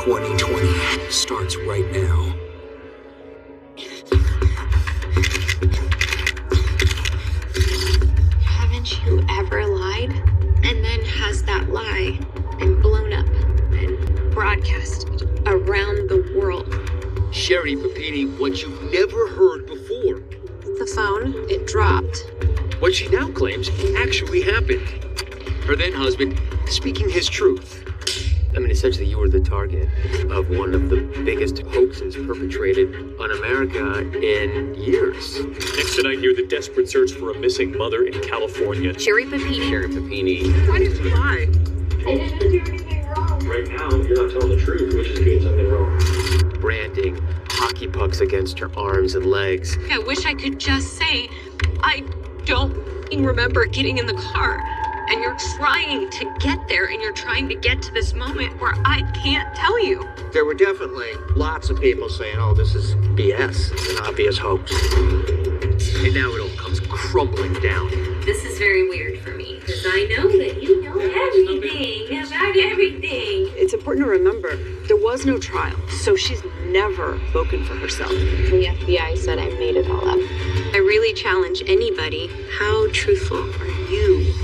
2020 starts right now. Haven't you ever lied? And then has that lie been blown up and broadcasted around the world? Sherri Papini, what you've never heard before. The phone, it dropped. What she now claims actually happened. Her then husband speaking his truth. I mean, essentially, you were the target of one of the biggest hoaxes perpetrated on America in years. Next tonight, hear the desperate search for a missing mother in California. Sherri Papini. Sherri Papini. Why did you lie? I didn't do anything wrong. Right now, you're not telling the truth, which is doing something wrong. Branding hockey pucks against her arms and legs. I wish I could just say, I don't remember getting in the car. And you're trying to get there, and you're trying to get to this moment where I can't tell you. There were definitely lots of people saying, oh, this is BS. It's an obvious hoax. And now it all comes crumbling down. This is very weird for me, because I know that you know everything about everything. It's important to remember, there was no trial, so she's never spoken for herself. The FBI said I made it all up. I really challenge anybody, how truthful are you?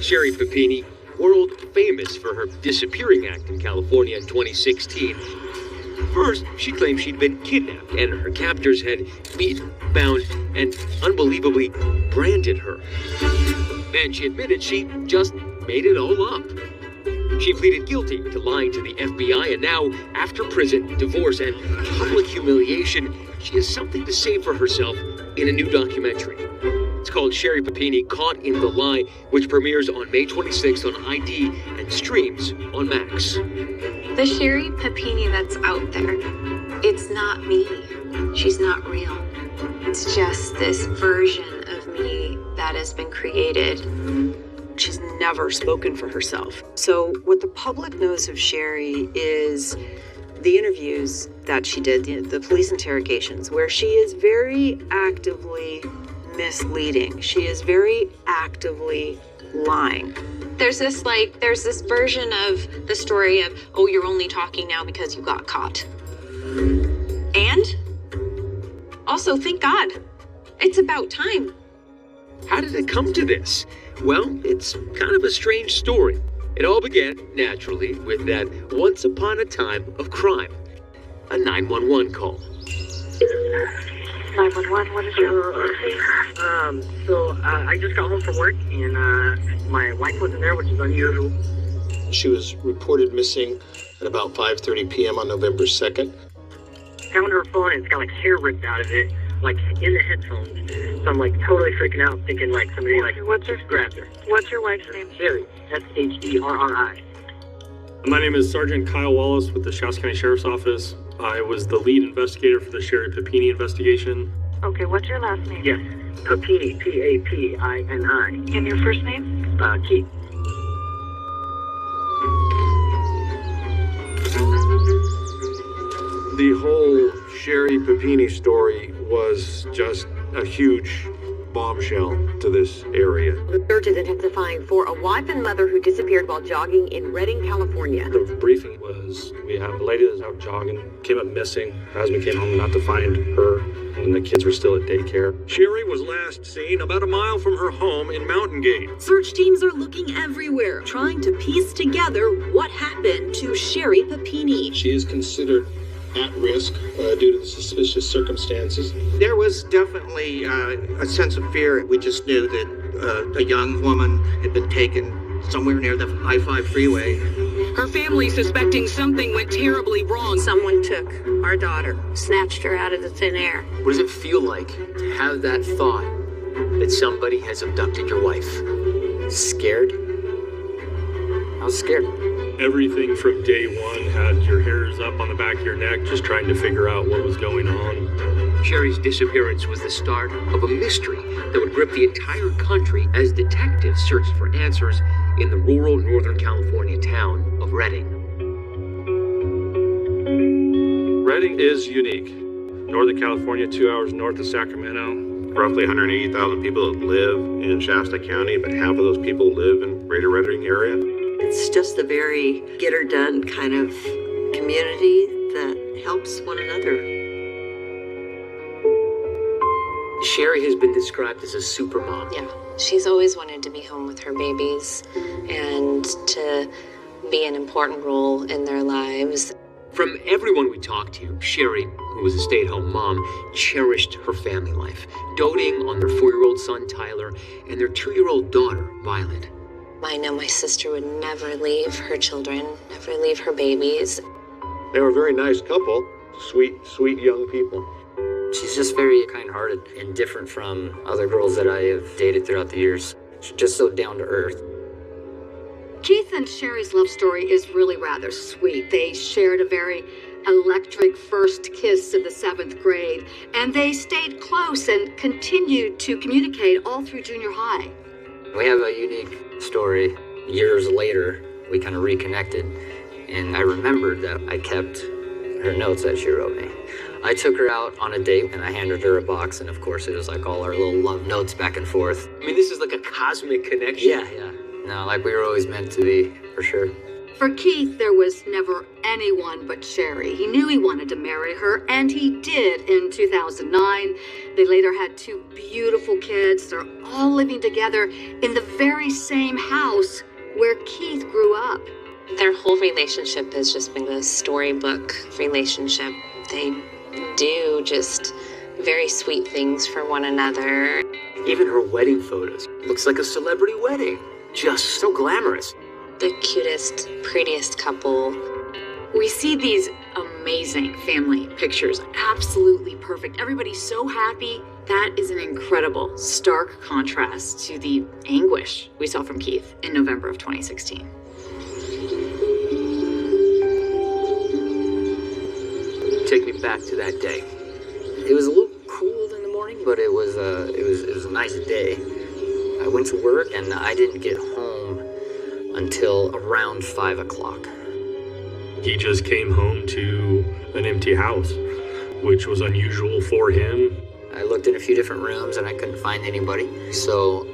Sherri Papini, world famous for her disappearing act in California in 2016. First, she claimed she'd been kidnapped and her captors had beaten, bound, and unbelievably branded her. Then she admitted she just made it all up. She pleaded guilty to lying to the FBI, and now, after prison, divorce, and public humiliation, she has something to say for herself in a new documentary. It's called Sherri Papini, Caught in the Lie, which premieres on May 26th on ID and streams on Max. The Sherri Papini that's out there, it's not me. She's not real. It's just this version of me that has been created. She's never spoken for herself. So what the public knows of Sherri is the interviews that she did, the police interrogations, where she is very actively misleading. She is very actively lying. There's this version of the story of, oh, you're only talking now because you got caught. And also, thank God, it's about time. How did it come to this? Well, it's kind of a strange story. It all began, naturally, with that once upon a time of crime. A 911 call. 911, what is your emergency? I just got home from work, and my wife wasn't there, which is unusual. She was reported missing at about 5:30 p.m. on November 2nd. Found her phone, and it's got, like, hair ripped out of it, like, in the headphones. So I'm, like, totally freaking out, thinking, like, somebody, like, just grabbed her. What's your wife's name? Sherri, Sherri. My name is Sergeant Kyle Wallace with the Shasta County Sheriff's Office. I was the lead investigator for the Sherri Papini investigation. Okay, what's your last name? Yes, Papini, Papini. And your first name? Keith. The whole Sherri Papini story was just a huge bombshell to this area. The search is intensifying for a wife and mother who disappeared while jogging in Redding, California. The briefing was, we have a lady that's out jogging, came up missing. Her husband came home not to find her, and the kids were still at daycare. Sherri was last seen about a mile from her home in Mountain Gate. Search teams are looking everywhere, trying to piece together what happened to Sherri Papini. She is considered at risk due to the suspicious circumstances. There was definitely a sense of fear. We just knew that a young woman had been taken somewhere near the I-5 freeway. Her family suspecting something went terribly wrong. Someone took our daughter, snatched her out of the thin air. What does it feel like to have that thought that somebody has abducted your wife? Scared? I was scared. Everything from day one had your hairs up on the back of your neck, just trying to figure out what was going on. Sherri's disappearance was the start of a mystery that would grip the entire country as detectives searched for answers in the rural Northern California town of Redding. Redding is unique. Northern California, 2 hours north of Sacramento. Roughly 180,000 people that live in Shasta County, but half of those people live in Greater Redding area. It's just a very get her done kind of community that helps one another. Sherri has been described as a supermom. Yeah, she's always wanted to be home with her babies and to be an important role in their lives. From everyone we talked to, Sherri, who was a stay-at-home mom, cherished her family life, doting on their 4-year-old son, Tyler, and their 2-year-old daughter, Violet. I know my sister would never leave her children, never leave her babies. They were a very nice couple, sweet young people. She's just very kind-hearted and different from other girls that I have dated throughout the years. She's just so down to earth. Keith and Sherri's love story is really rather sweet. They shared a very electric first kiss in the 7th grade, and they stayed close and continued to communicate all through junior high. We have a unique story. Years later, we kind of reconnected, and I remembered that I kept her notes that she wrote me. I took her out on a date, and I handed her a box, and of course it was like all our little love notes back and forth. I mean, this is like a cosmic connection. Yeah. No, like we were always meant to be, for sure. For Keith, there was never anyone but Sherri. He knew he wanted to marry her, and he did in 2009. They later had 2 beautiful kids. They're all living together in the very same house where Keith grew up. Their whole relationship has just been a storybook relationship. They do just very sweet things for one another. Even her wedding photos. Looks like a celebrity wedding. Just so glamorous. The cutest, prettiest couple. We see these amazing family pictures, absolutely perfect. Everybody's so happy. That is an incredible, stark contrast to the anguish we saw from Keith in November of 2016. Take me back to that day. It was a little cool in the morning, but it was a nice day. I went to work and I didn't get home until around 5 o'clock. He just came home to an empty house, which was unusual for him. I looked in a few different rooms and I couldn't find anybody. So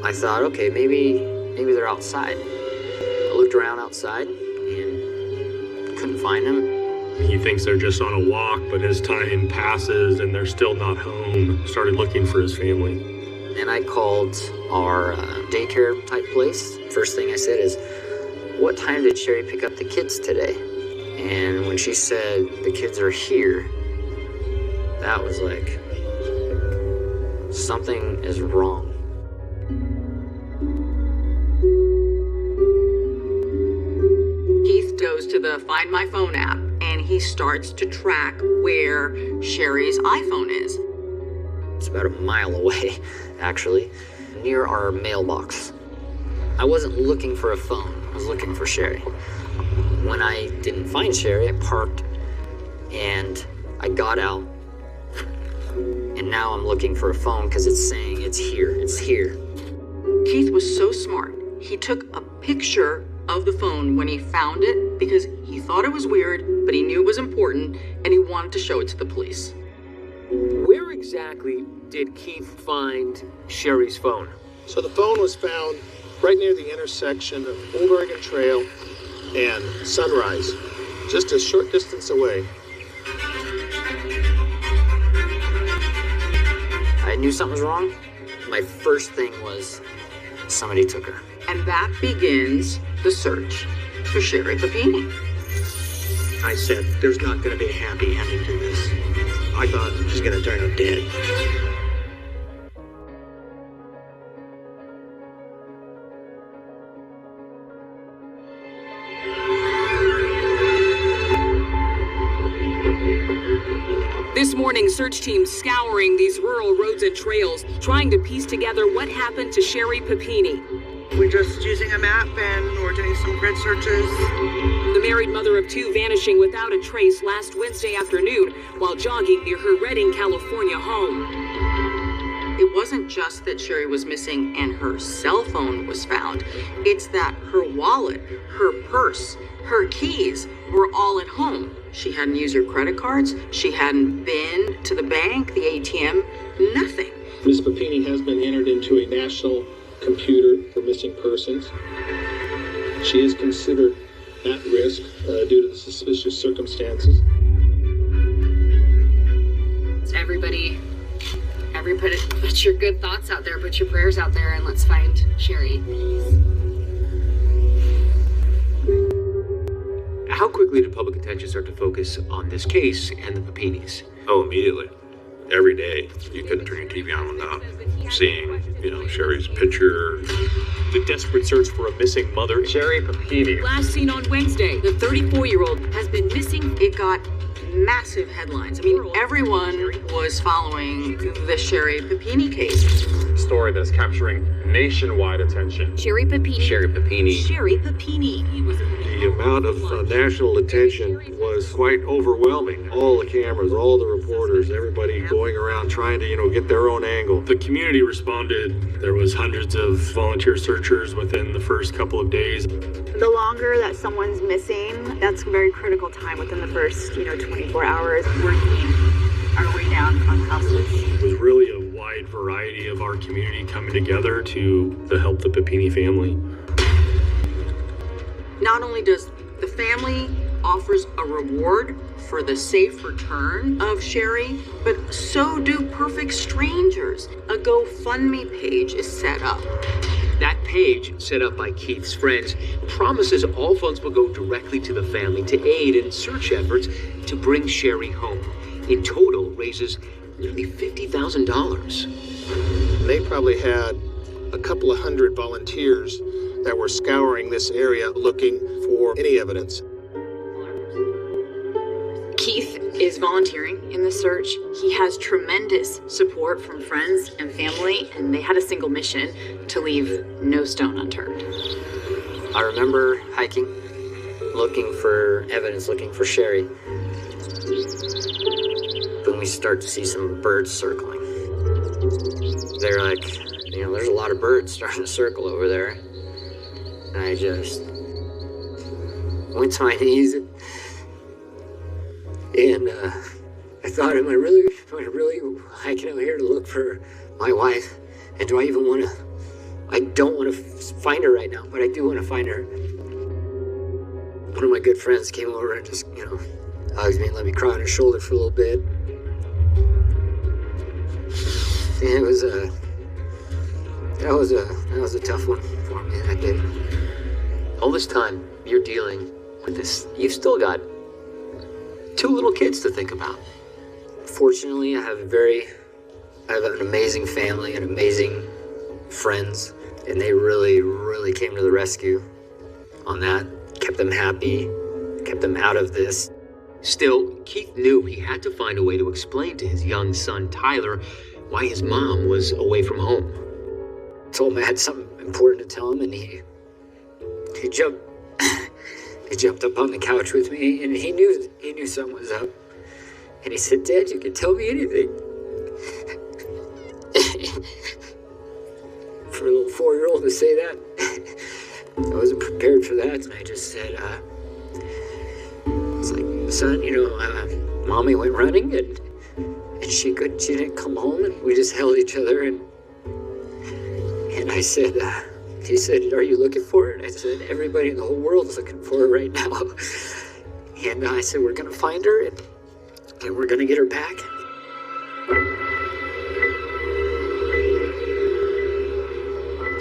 I thought, okay, maybe they're outside. I looked around outside and couldn't find them. He thinks they're just on a walk, but as time passes and they're still not home, started looking for his family. And I called our daycare type place. First thing I said is, what time did Sherri pick up the kids today? And when she said, the kids are here, that was like, something is wrong. Keith goes to the Find My Phone app, and he starts to track where Sherri's iPhone is. It's about a mile away, actually, near our mailbox. I wasn't looking for a phone, I was looking for Sherri. When I didn't find Sherri, I parked and I got out. And now I'm looking for a phone because it's saying it's here. Keith was so smart. He took a picture of the phone when he found it because he thought it was weird, but he knew it was important and he wanted to show it to the police. Where exactly did Keith find Sherri's phone? So the phone was found right near the intersection of Old Oregon Trail and Sunrise, just a short distance away. I knew something was wrong. My first thing was somebody took her. And that begins the search for Sherri Papini. I said, there's not going to be a happy ending to this. I thought she's going to turn up dead. This morning, search teams scouring these rural roads and trails, trying to piece together what happened to Sherri Papini. We're just using a map and we're doing some grid searches. The married mother of 2 vanishing without a trace last Wednesday afternoon while jogging near her Redding, California home. It wasn't just that Sherri was missing and her cell phone was found. It's that her wallet, her purse, Her keys were all at home. She hadn't used her credit cards. She hadn't been to the bank, the ATM, nothing. Ms. Papini has been entered into a national computer for missing persons. She is considered at risk due to the suspicious circumstances. Everybody put your good thoughts out there, put your prayers out there, and let's find Sherri. How quickly did public attention start to focus on this case and the Papinis? Oh, immediately. Every day. You couldn't turn your TV on without seeing, Sherri's picture. The desperate search for a missing mother. Sherri Papini. Last seen on Wednesday, the 34-year-old has been missing. It got massive headlines. I mean, everyone was following the Sherri Papini case. Story that's capturing nationwide attention. Sherri Papini. Sherri Papini. Sherri Papini. The amount of national attention was quite overwhelming. All the cameras, all the reporters, everybody going around trying to, get their own angle. The community responded. There was hundreds of volunteer searchers within the first couple of days. The longer that someone's missing, that's a very critical time within the first, 24 hours. Working our way down on houses. It was really a wide variety of our community coming together to help the Papini family. Not only does the family offers a reward for the safe return of Sherri, but so do perfect strangers. A GoFundMe page is set up. That page, set up by Keith's friends, promises all funds will go directly to the family to aid in search efforts to bring Sherri home. In total, raises nearly $50,000. They probably had a couple of hundred volunteers that were scouring this area looking for any evidence. Keith is volunteering in the search. He has tremendous support from friends and family, and they had a single mission to leave no stone unturned. I remember hiking, looking for evidence, looking for Sherri. Then we start to see some birds circling. They're like, there's a lot of birds starting to circle over there. And I just went to my knees and I thought, am I really hiking out here to look for my wife? And do I even want to? I don't want to find her right now, but I do want to find her. One of my good friends came over and just, hugged me and let me cry on his shoulder for a little bit. And it was that was a tough one for me that day. All this time, you're dealing with this. You've still got 2 little kids to think about. Fortunately, I have an amazing family and amazing friends, and they really, really came to the rescue on that. Kept them happy, kept them out of this. Still, Keith knew he had to find a way to explain to his young son, Tyler, why his mom was away from home. Told him I had something important to tell him, and he jumped he jumped up on the couch with me, and he knew something was up. And he said, "Dad, you can tell me anything." For a little 4-year-old to say that, I wasn't prepared for that, and I just said, it's like, "Son, Mommy went running, and she didn't come home, and we just held each other, and I said, he said, "Are you looking for her?" And I said, "Everybody in the whole world is looking for her right now." And I said, "We're going to find her, and we're going to get her back."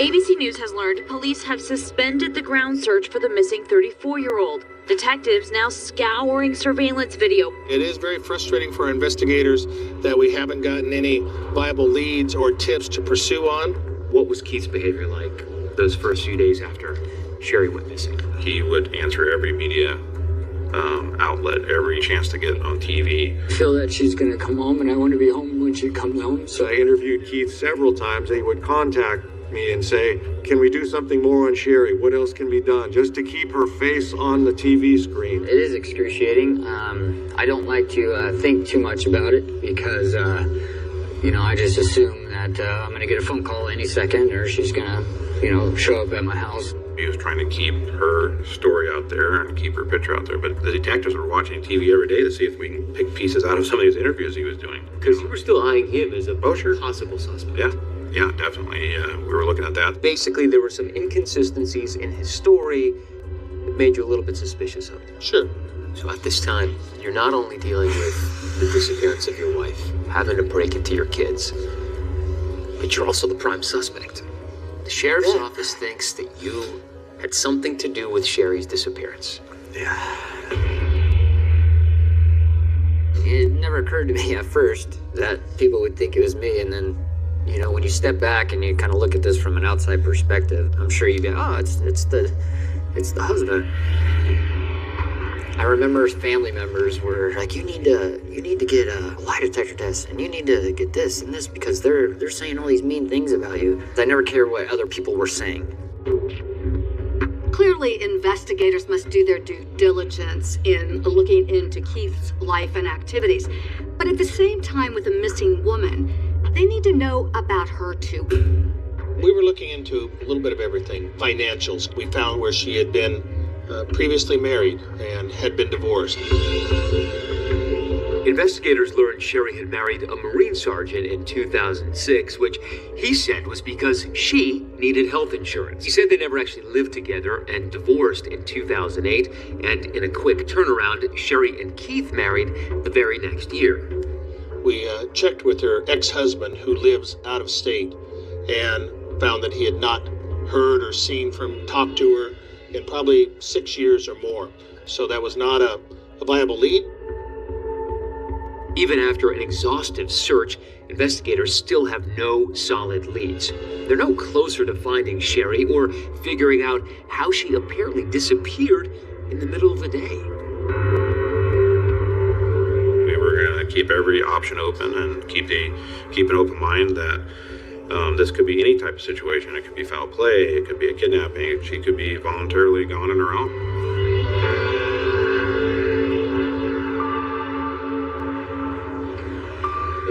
ABC News has learned police have suspended the ground search for the missing 34-year-old. Detectives now scouring surveillance video. It is very frustrating for our investigators that we haven't gotten any viable leads or tips to pursue on. What was Keith's behavior like those first few days after Sherri went missing? He would answer every media outlet, every chance to get on TV. I feel that she's going to come home, and I want to be home when she comes home. So I interviewed Keith several times, and he would contact me and say, "Can we do something more on Sherri? What else can be done?" Just to keep her face on the TV screen. It is excruciating. I don't like to think too much about it because, I just assume that I'm going to get a phone call any second, or she's going to, show up at my house. He was trying to keep her story out there and keep her picture out there. But the detectives were watching TV every day to see if we can pick pieces out of some of these interviews he was doing. Because you were still eyeing him as a possible suspect. Yeah, definitely. We were looking at that. Basically, there were some inconsistencies in his story that made you a little bit suspicious of him. Sure. So at this time, you're not only dealing with the disappearance of your wife, having to break into your kids, but you're also the prime suspect. The sheriff's office thinks that you had something to do with Sherri's disappearance. Yeah. It never occurred to me at first that people would think it was me, and then, you know, when you step back and you kind of look at this from an outside perspective, I'm sure you'd be, oh, it's the husband. I remember family members were like, you need to get a lie detector test, and you need to get this and this because they're saying all these mean things about you. I never cared what other people were saying. Clearly, investigators must do their due diligence in looking into Keith's life and activities. But at the same time, with a missing woman, they need to know about her too. We were looking into a little bit of everything. Financials. We found where she had been previously married and had been divorced. Investigators learned Sherri had married a Marine sergeant in 2006, which he said was because she needed health insurance. He said they never actually lived together and divorced in 2008, and in a quick turnaround, Sherri and Keith married the very next year. We checked with her ex-husband, who lives out of state, and found that he had not heard or talked to her in probably 6 years or more. So that was not a viable lead. Even after an exhaustive search, investigators still have no solid leads. They're no closer to finding Sherri or figuring out how she apparently disappeared in the middle of the day. We were going to keep every option open and keep an open mind that this could be any type of situation. It could be foul play, it could be a kidnapping, she could be voluntarily gone on her own.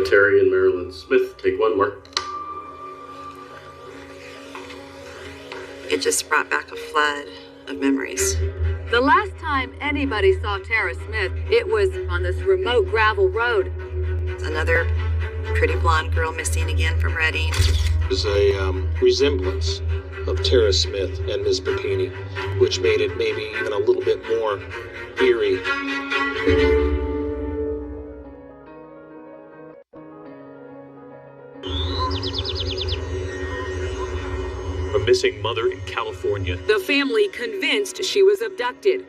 Terry and Marilyn Smith, take one more. It just brought back a flood of memories. The last time anybody saw Tara Smith, it was on this remote gravel road. Another pretty blonde girl missing again from Reading. There's a resemblance of Tara Smith and Ms. Papini, which made it maybe even a little bit more eerie. A missing mother in California. The family convinced she was abducted.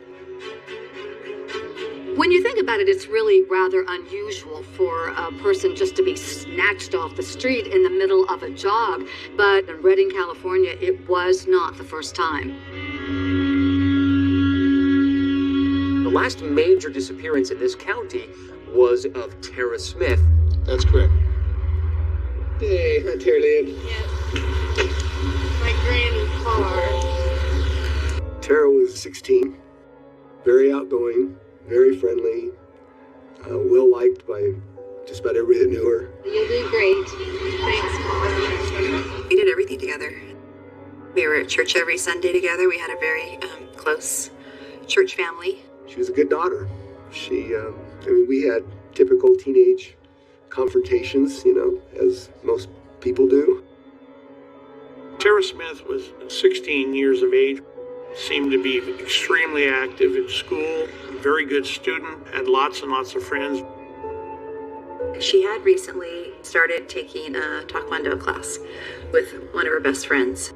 When you think about it, it's really rather unusual for a person just to be snatched off the street in the middle of a jog. But in Redding, California, it was not the first time. The last major disappearance in this county was of Tara Smith. That's correct. Hey, hi, Tara Lynn. Yes. My granny's car. Tara was 16, very outgoing, very friendly, well liked by just about everybody that knew her. You'll do great. Thanks, Mom. We did everything together. We were at church every Sunday together. We had a very close church family. She was a good daughter. We had typical teenage confrontations, as most people do. Tara Smith was 16 years of age, seemed to be extremely active in school, very good student, had lots and lots of friends. She had recently started taking a Taekwondo class with one of her best friends.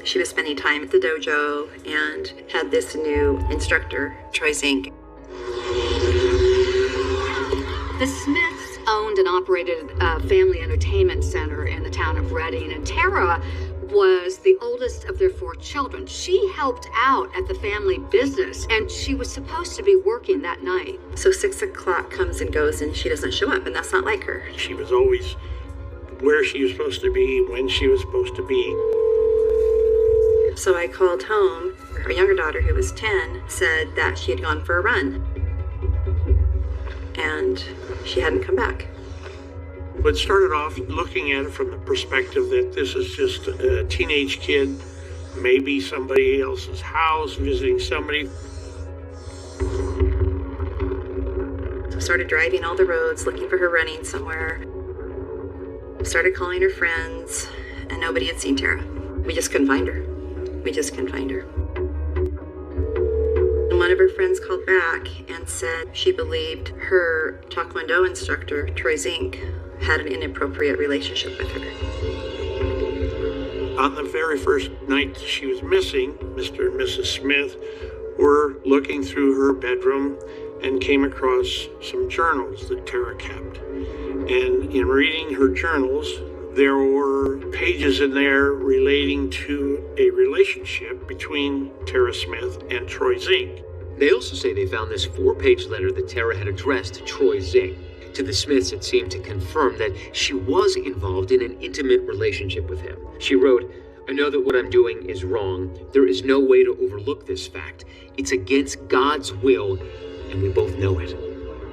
She was spending time at the dojo and had this new instructor, Troy Zink. The Smiths owned and operated a family entertainment center in the town of Reading, and Tara was the oldest of their 4 children. She helped out at the family business, and she was supposed to be working that night. So 6 o'clock comes and goes, and she doesn't show up, and that's not like her. She was always where she was supposed to be, when she was supposed to be. So I called home. Her younger daughter, who was 10, said that she had gone for a run, and she hadn't come back. But started off looking at it from the perspective that this is just a teenage kid maybe somebody else's house, visiting somebody. So I started driving all the roads, looking for her running somewhere. Started calling her friends, and nobody had seen Tara. We just couldn't find her. And one of her friends called back and said she believed her Taekwondo instructor, Troy Zink, had an inappropriate relationship with her. On the very first night that she was missing, Mr. and Mrs. Smith were looking through her bedroom and came across some journals that Tara kept. And in reading her journals, there were pages in there relating to a relationship between Tara Smith and Troy Zink. They also say they found this 4-page letter that Tara had addressed to Troy Zink. To the Smiths, it seemed to confirm that she was involved in an intimate relationship with him. She wrote, "I know that what I'm doing is wrong. There is no way to overlook this fact. It's against God's will, and we both know it."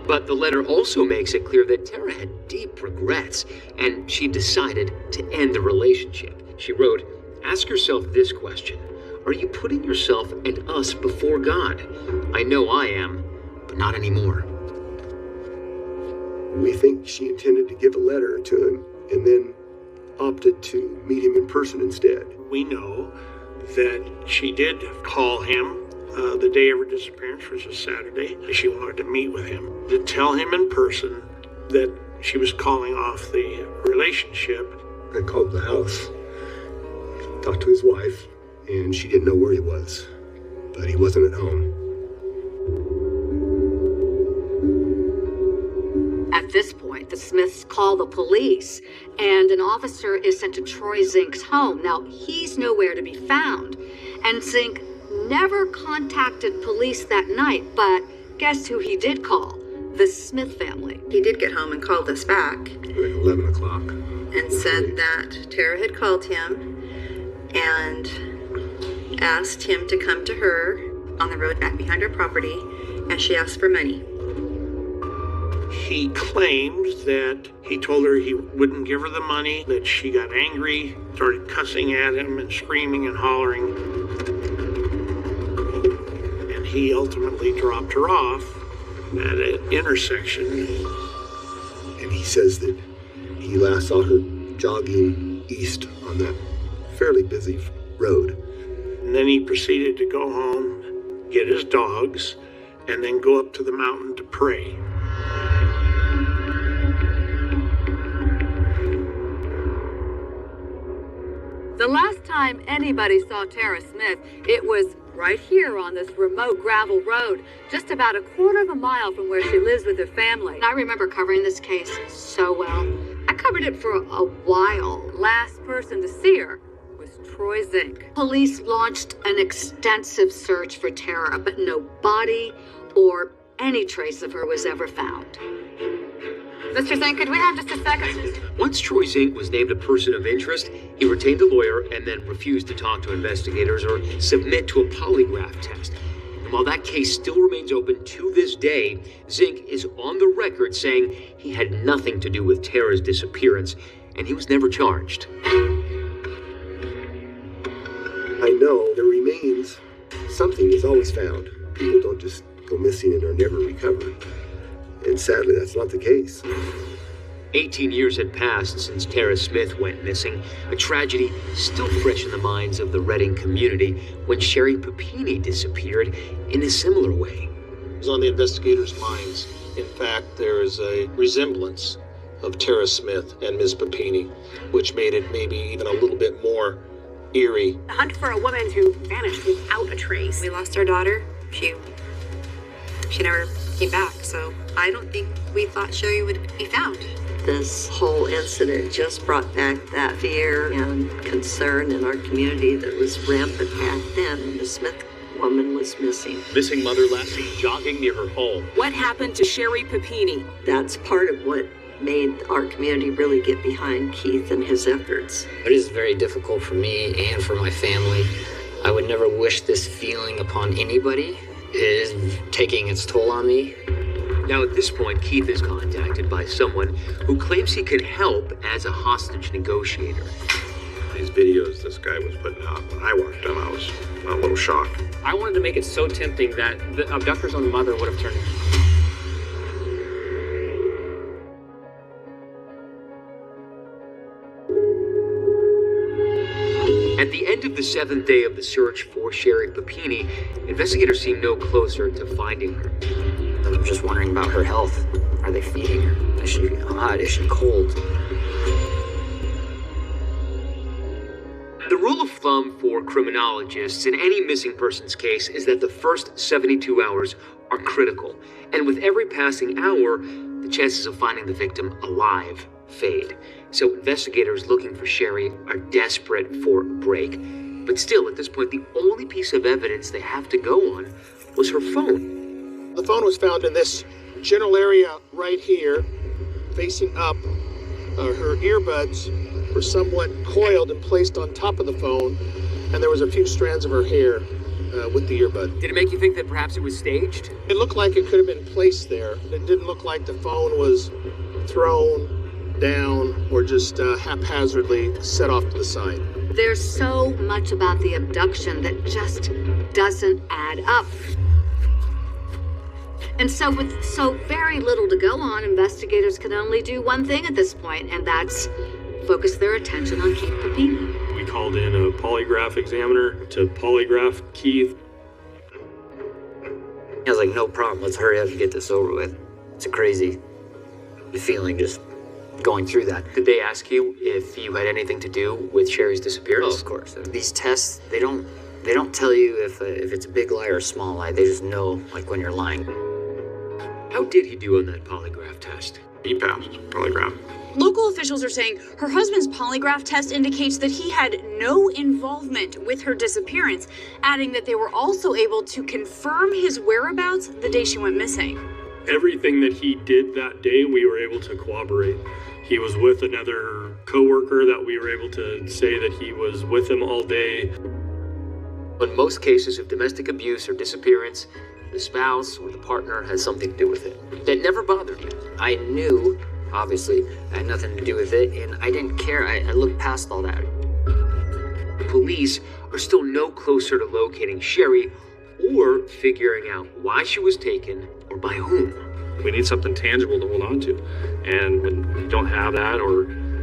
But the letter also makes it clear that Tara had deep regrets, and she decided to end the relationship. She wrote, "Ask yourself this question. Are you putting yourself and us before God? I know I am, but not anymore." We think she intended to give a letter to him and then opted to meet him in person instead. We know that she did call him the day of her disappearance, which was Saturday. She wanted to meet with him, to tell him in person that she was calling off the relationship. I called the house, talked to his wife, and she didn't know where he was, but he wasn't at home. At this point, the Smiths call the police, and an officer is sent to Troy Zink's home. Now, he's nowhere to be found, and Zink never contacted police that night, but guess who he did call? The Smith family. He did get home and called us back. Like 11 o'clock. And said that Tara had called him and asked him to come to her on the road back behind her property, and she asked for money. He claimed that he told her he wouldn't give her the money, that she got angry, started cussing at him and screaming and hollering. And he ultimately dropped her off at an intersection. And he says that he last saw her jogging east on that fairly busy road. And then he proceeded to go home, get his dogs, and then go up to the mountain to pray. The last time anybody saw Tara Smith, it was right here on this remote gravel road, just about a quarter of a mile from where she lives with her family. And I remember covering this case so well. I covered it for a while. Last person to see her was Troy Zink. Police launched an extensive search for Tara, but no body or any trace of her was ever found. Mr. Zink, could we have just a second? Once Troy Zink was named a person of interest, he retained a lawyer and then refused to talk to investigators or submit to a polygraph test. And while that case still remains open to this day, Zink is on the record saying he had nothing to do with Tara's disappearance, and he was never charged. I know the remains, something is always found. People don't just go missing and are never recovered. And sadly, that's not the case. 18 years had passed since Tara Smith went missing, a tragedy still fresh in the minds of the Reading community when Sherri Papini disappeared in a similar way. It was on the investigators' minds. In fact, there is a resemblance of Tara Smith and Ms. Papini, which made it maybe even a little bit more eerie. The hunt for a woman who vanished without a trace. We lost our daughter. She never came back, so I don't think we thought Sherri would be found. This whole incident just brought back that fear and concern in our community that was rampant back then when the Smith woman was missing. Missing mother last seen jogging near her home. What happened to Sherri Papini? That's part of what made our community really get behind Keith and his efforts. It is very difficult for me and for my family. I would never wish this feeling upon anybody. It is taking its toll on me. Now at this point, Keith is contacted by someone who claims he can help as a hostage negotiator. these videos this guy was putting out, when I watched them, I was a little shocked. I wanted to make it so tempting that the abductor's own mother would have turned. At the end of the 7th day of the search for Sherri Papini, investigators seem no closer to finding her. I'm just wondering about her health. Are they feeding her? Is she hot? Is she cold? The rule of thumb for criminologists in any missing persons case is that the first 72 hours are critical, and with every passing hour, the chances of finding the victim alive fade. So investigators looking for Sherri are desperate for a break, but still at this point the only piece of evidence they have to go on was her phone. The phone was found in this general area right here, facing up. Her earbuds were somewhat coiled and placed on top of the phone, and there was a few strands of her hair with the earbud. Did it make you think that perhaps it was staged? It looked like it could have been placed there. It didn't look like the phone was thrown down or just haphazardly set off to the side. There's so much about the abduction that just doesn't add up. And so with so very little to go on, investigators can only do one thing at this point, and that's focus their attention on Keith Papini. We called in a polygraph examiner to polygraph Keith. I was like, no problem, let's hurry up and get this over with. It's a crazy feeling just going through that. Did they ask you if you had anything to do with Sherri's disappearance? Oh, of course. These tests, they don't tell you if it's a big lie or a small lie. They just know, like, when you're lying. How did he do on that polygraph test? He passed polygraph. Local officials are saying her husband's polygraph test indicates that he had no involvement with her disappearance, adding that they were also able to confirm his whereabouts the day she went missing. Everything that he did that day, we were able to corroborate. He was with another coworker that we were able to say that he was with him all day. In most cases of domestic abuse or disappearance, the spouse or the partner has something to do with it. That never bothered you. I knew, obviously, I had nothing to do with it, and I didn't care. I looked past all that. The police are still no closer to locating Sherri or figuring out why she was taken or by whom. We need something tangible to hold on to. And when you don't have that, or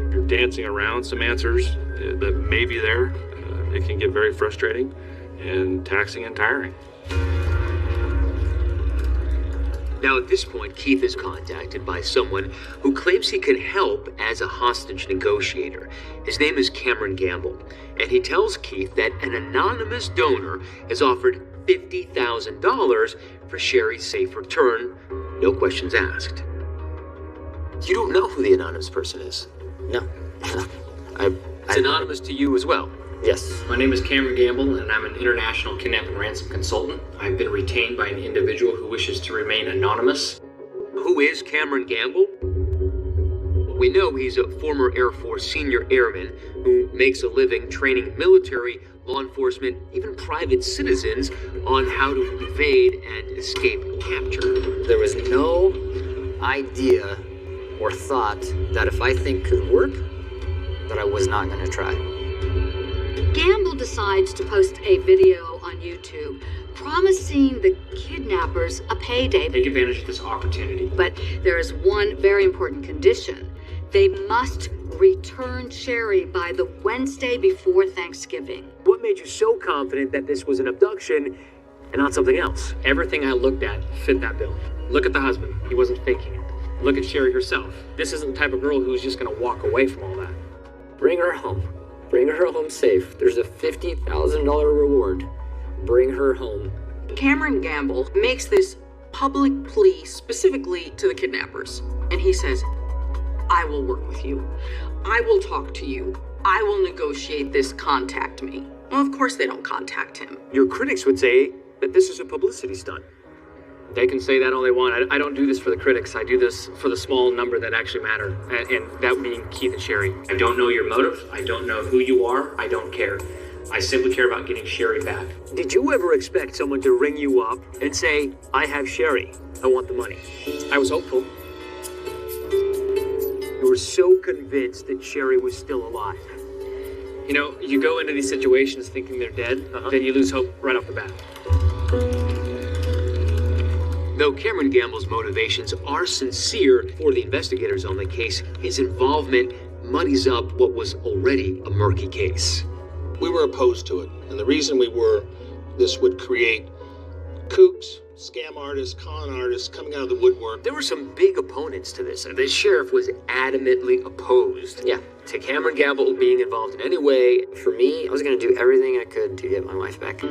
you're dancing around some answers that may be there, it can get very frustrating and taxing and tiring. Now at this point, Keith is contacted by someone who claims he can help as a hostage negotiator. His name is Cameron Gamble, and he tells Keith that an anonymous donor has offered $50,000 for Sherri's safe return, no questions asked. You don't know who the anonymous person is? No. It's anonymous to you as well? Yes. My name is Cameron Gamble, and I'm an international kidnap and ransom consultant. I've been retained by an individual who wishes to remain anonymous. Who is Cameron Gamble? We know he's a former Air Force senior airman who makes a living training military, law enforcement, even private citizens on how to evade and escape capture. There was no idea or thought that if I think could work, that I was not going to try. Gamble decides to post a video on YouTube promising the kidnappers a payday. Take advantage of this opportunity. But there is one very important condition. They must return Sherri by the Wednesday before Thanksgiving. What made you so confident that this was an abduction and not something else? Everything I looked at fit that bill. Look at the husband. He wasn't faking it. Look at Sherri herself. This isn't the type of girl who's just going to walk away from all that. Bring her home. Bring her home safe. There's a $50,000 reward. Bring her home. Cameron Gamble makes this public plea specifically to the kidnappers. And he says, I will work with you. I will talk to you. I will negotiate this. Contact me. Well, of course they don't contact him. Your critics would say that this is a publicity stunt. They can say that all they want. I don't do this for the critics. I do this for the small number that actually matter, and that would mean Keith and Sherri. I don't know your motive. I don't know who you are. I don't care. I simply care about getting Sherri back. Did you ever expect someone to ring you up and say, I have Sherri. I want the money? I was hopeful. You were so convinced that Sherri was still alive. You know, you go into these situations thinking they're dead, then you lose hope right off the bat. Though Cameron Gamble's motivations are sincere for the investigators on the case, his involvement muddies up what was already a murky case. We were opposed to it, and the reason we were, this would create kooks, scam artists, con artists coming out of the woodwork. There were some big opponents to this. The sheriff was adamantly opposed to Cameron Gamble being involved in any way. For me, I was going to do everything I could to get my wife back.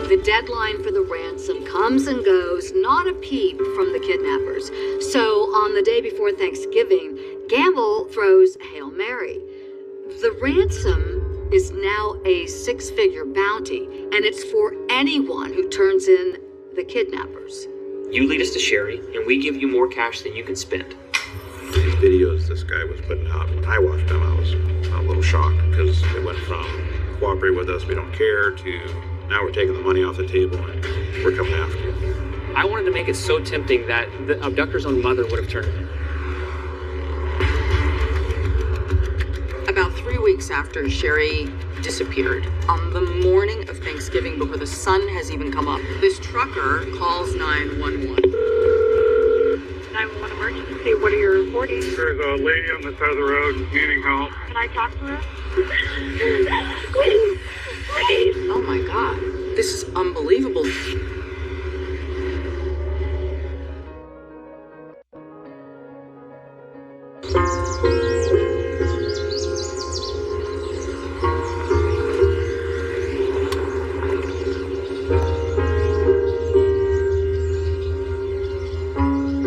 The deadline for the ransom comes and goes, not a peep from the kidnappers. So on the day before Thanksgiving, Gamble throws Hail Mary. The ransom is now a 6-figure bounty, and it's for anyone who turns in the kidnappers. You lead us to Sherri, and we give you more cash than you can spend. These videos this guy was putting out, when I watched them, I was a little shocked because it went from cooperate with us, we don't care, to now we're taking the money off the table and we're coming after you. I wanted to make it so tempting that the abductor's own mother would have turned it in. About 3 weeks after Sherri disappeared, on the morning of Thanksgiving, before the sun has even come up, this trucker calls 911. 911 emergency, what are you reporting? There's a lady on the side of the road needing help. Can I talk to her? Oh my God, this is unbelievable.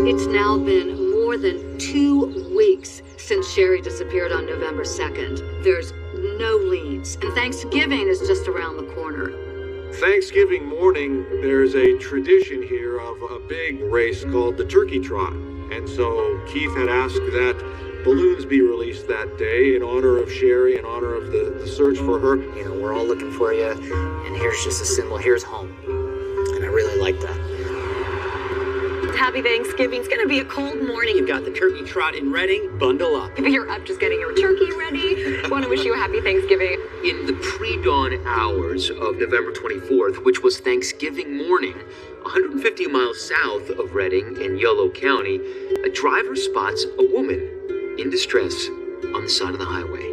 It's now been more than 2 weeks since Sherri disappeared on November 2nd. There's no leads, and Thanksgiving is just around the corner. Thanksgiving morning, there's a tradition here of a big race called the Turkey Trot. And so Keith had asked that balloons be released that day in honor of Sherri, in honor of the search for her. You know, we're all looking for you, and here's just a symbol, here's home. And I really like that. Happy Thanksgiving. It's gonna be a cold morning. You've got the Turkey Trot in Reading. Bundle up. If you're up just getting your turkey ready, want to wish you a happy Thanksgiving. In the pre-dawn hours of November 24th, which was Thanksgiving morning, 150 miles south of Reading in Yolo County, a driver spots a woman in distress on the side of the highway.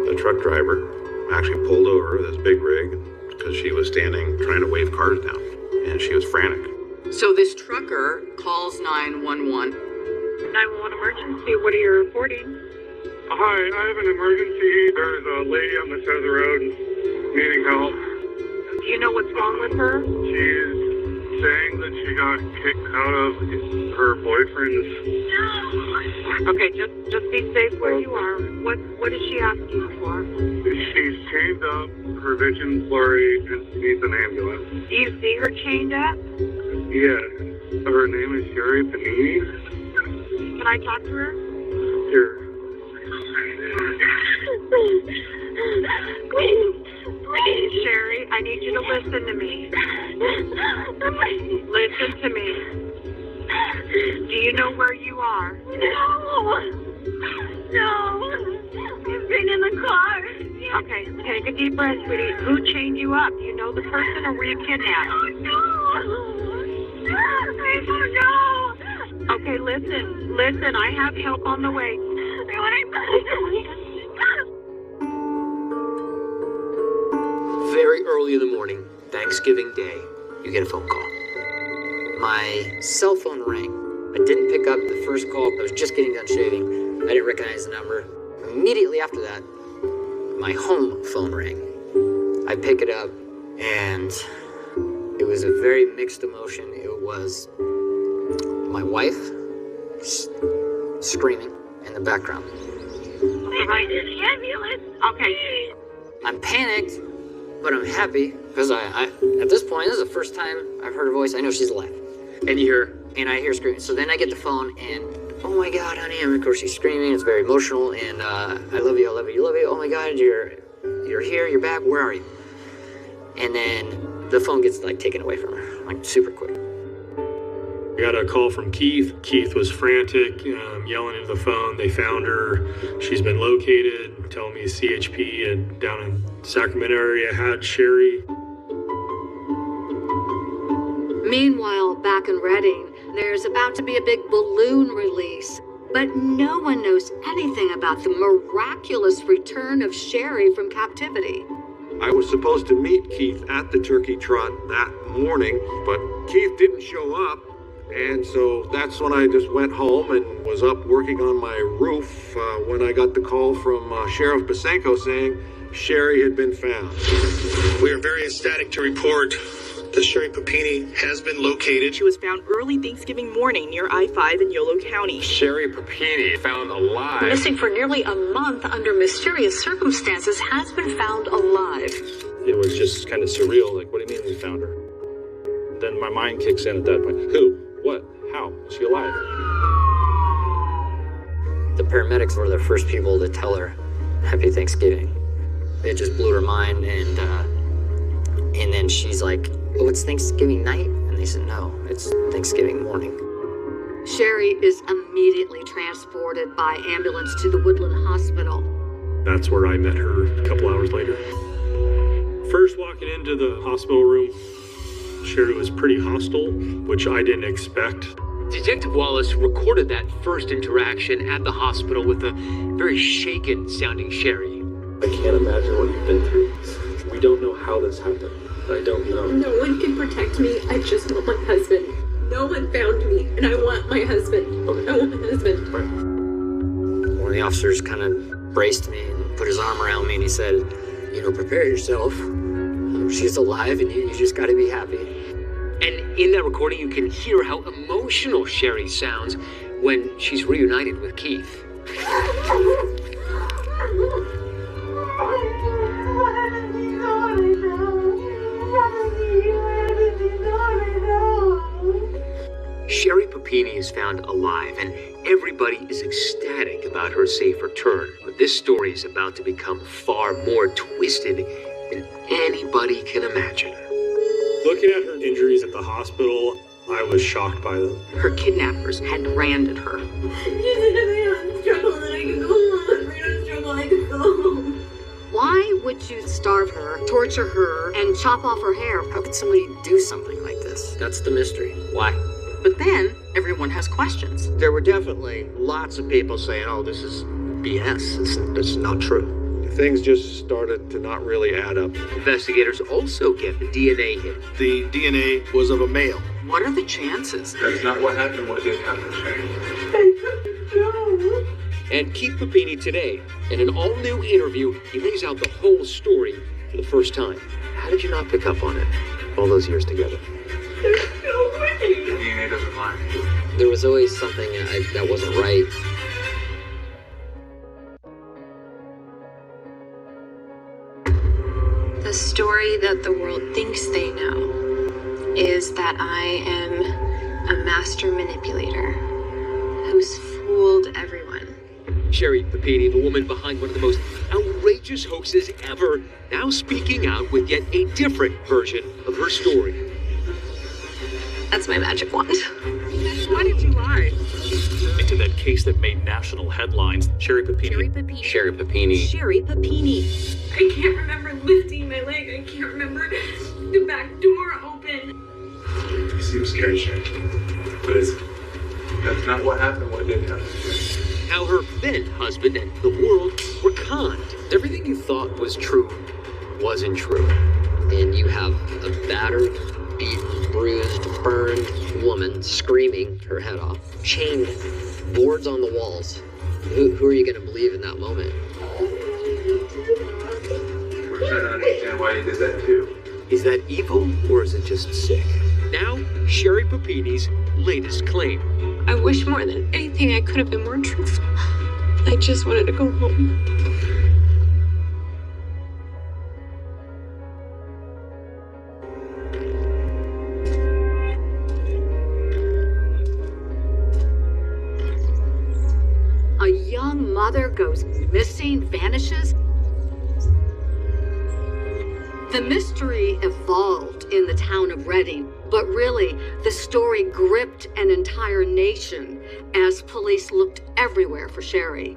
The truck driver actually pulled over this big rig because she was standing trying to wave cars down, and she was frantic. So this trucker calls 911. 911 emergency, what are you reporting? Hi, I have an emergency. There's a lady on the side of the road needing help. Do you know what's wrong with her? She's saying that she got kicked out of her boyfriend's. Okay, just be safe where you are. What is she asking for? She's chained up, her vision's blurry, and she needs an ambulance. Do you see her chained up? Yes. Her name is Sherri Papini. Can I talk to her? Sure. Please, Sherri, I need you to listen to me. Listen to me. Do you know where you are? No. You've been in the car. Okay, take a deep breath, sweetie. Who chained you up? Do you know the person or were you kidnapped? I don't know. Okay, listen, I have help on the way. Very early in the morning, Thanksgiving Day, you get a phone call. My cell phone rang. I didn't pick up the first call. I was just getting done shaving. I didn't recognize the number. Immediately after that, my home phone rang. I pick it up, and it was a very mixed emotion. It was my wife screaming in the background. Okay. I'm panicked, but I'm happy because I at this point, this is the first time I've heard her voice. I know she's alive. And you hear, and I hear screaming. So then I get the phone, and oh my God, honey! And of course she's screaming. It's very emotional, and I love you, I love you, I love you. Oh my God, you're here, you're back. Where are you? And then the phone gets like taken away from her, like super quick. I got a call from Keith. Keith was frantic, yelling into the phone. They found her. She's been located, telling me CHP and down in Sacramento area had Sherri. Meanwhile, back in Redding, there's about to be a big balloon release. But no one knows anything about the miraculous return of Sherri from captivity. I was supposed to meet Keith at the turkey trot that morning, but Keith didn't show up. And so that's when I just went home and was up working on my roof when I got the call from Sheriff Basenko saying Sherri had been found. We are very ecstatic to report that Sherri Papini has been located. She was found early Thanksgiving morning near I-5 in Yolo County. Sherri Papini, found alive. Missing for nearly a month under mysterious circumstances, has been found alive. It was just kind of surreal. Like, what do you mean we found her? Then my mind kicks in at that point. Who? What? How? Is she alive? The paramedics were the first people to tell her Happy Thanksgiving. It just blew her mind, and then she's like, "Oh, it's Thanksgiving night?" And they said, "No, it's Thanksgiving morning." Sherri is immediately transported by ambulance to the Woodland Hospital. That's where I met her a couple hours later. First walking into the hospital room, Sherri was pretty hostile, which I didn't expect. Detective Wallace recorded that first interaction at the hospital with a very shaken sounding Sherri. I can't imagine what you've been through. We don't know how this happened. I don't know. No one can protect me. I just want my husband. No one found me, and I want my husband. Okay. I want my husband. One of the officers kind of braced me and put his arm around me, and he said, "Prepare yourself. She's alive, and you just got to be happy." And in that recording, you can hear how emotional Sherri sounds when she's reunited with Keith. Sherri Papini is found alive, and everybody is ecstatic about her safe return. But this story is about to become far more twisted than anybody can imagine. Looking at her injuries at the hospital, I was shocked by them. Her kidnappers had branded her. Why would you starve her, torture her, and chop off her hair? How could somebody do something like this? That's the mystery. Why? But then, everyone has questions. There were definitely lots of people saying, "Oh, this is BS. It's not true." Things just started to not really add up. Investigators also get the DNA hit. The DNA was of a male. What are the chances? That's not what happened. What did happen, Sherri? And Keith Papini today, in an all-new interview, he lays out the whole story for the first time. How did you not pick up on it all those years together? The DNA doesn't lie. There was always something that wasn't right. The story that the world thinks they know is that I am a master manipulator who's fooled everyone. Sherri Papini, the woman behind one of the most outrageous hoaxes ever, now speaking out with yet a different version of her story. That's my magic wand. Why did you lie? Into that case that made national headlines, Sherri Papini. Sherri Papini. Sherri Papini. I can't remember lifting my leg. I can't remember the back door open. You seem scared, Sherri. But that's not what happened. What did happen, Sherri? How her then husband and the world were conned. Everything you thought was true wasn't true. And you have a battered, beaten, bruised, burned woman screaming her head off, chained, boards on the walls. Who are you going to believe in that moment? We're trying to understand why you did that too. Is that evil or is it just sick? Now, Sherri Papini's latest claim. I wish more than anything I could have been more truthful. I just wanted to go home. A young mother goes missing, vanishes. The mystery evolved in the town of Redding. But really, the story gripped an entire nation as police looked everywhere for Sherri.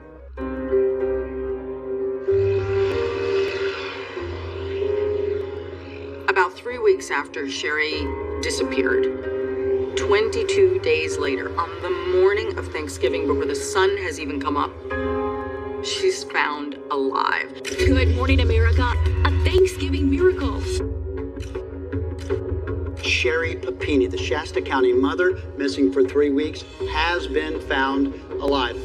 About 3 weeks after Sherri disappeared, 22 days later, on the morning of Thanksgiving, before the sun has even come up, she's found alive. Good morning, America. A Thanksgiving miracle. Sherri Papini, the Shasta County mother, missing for 3 weeks, has been found alive.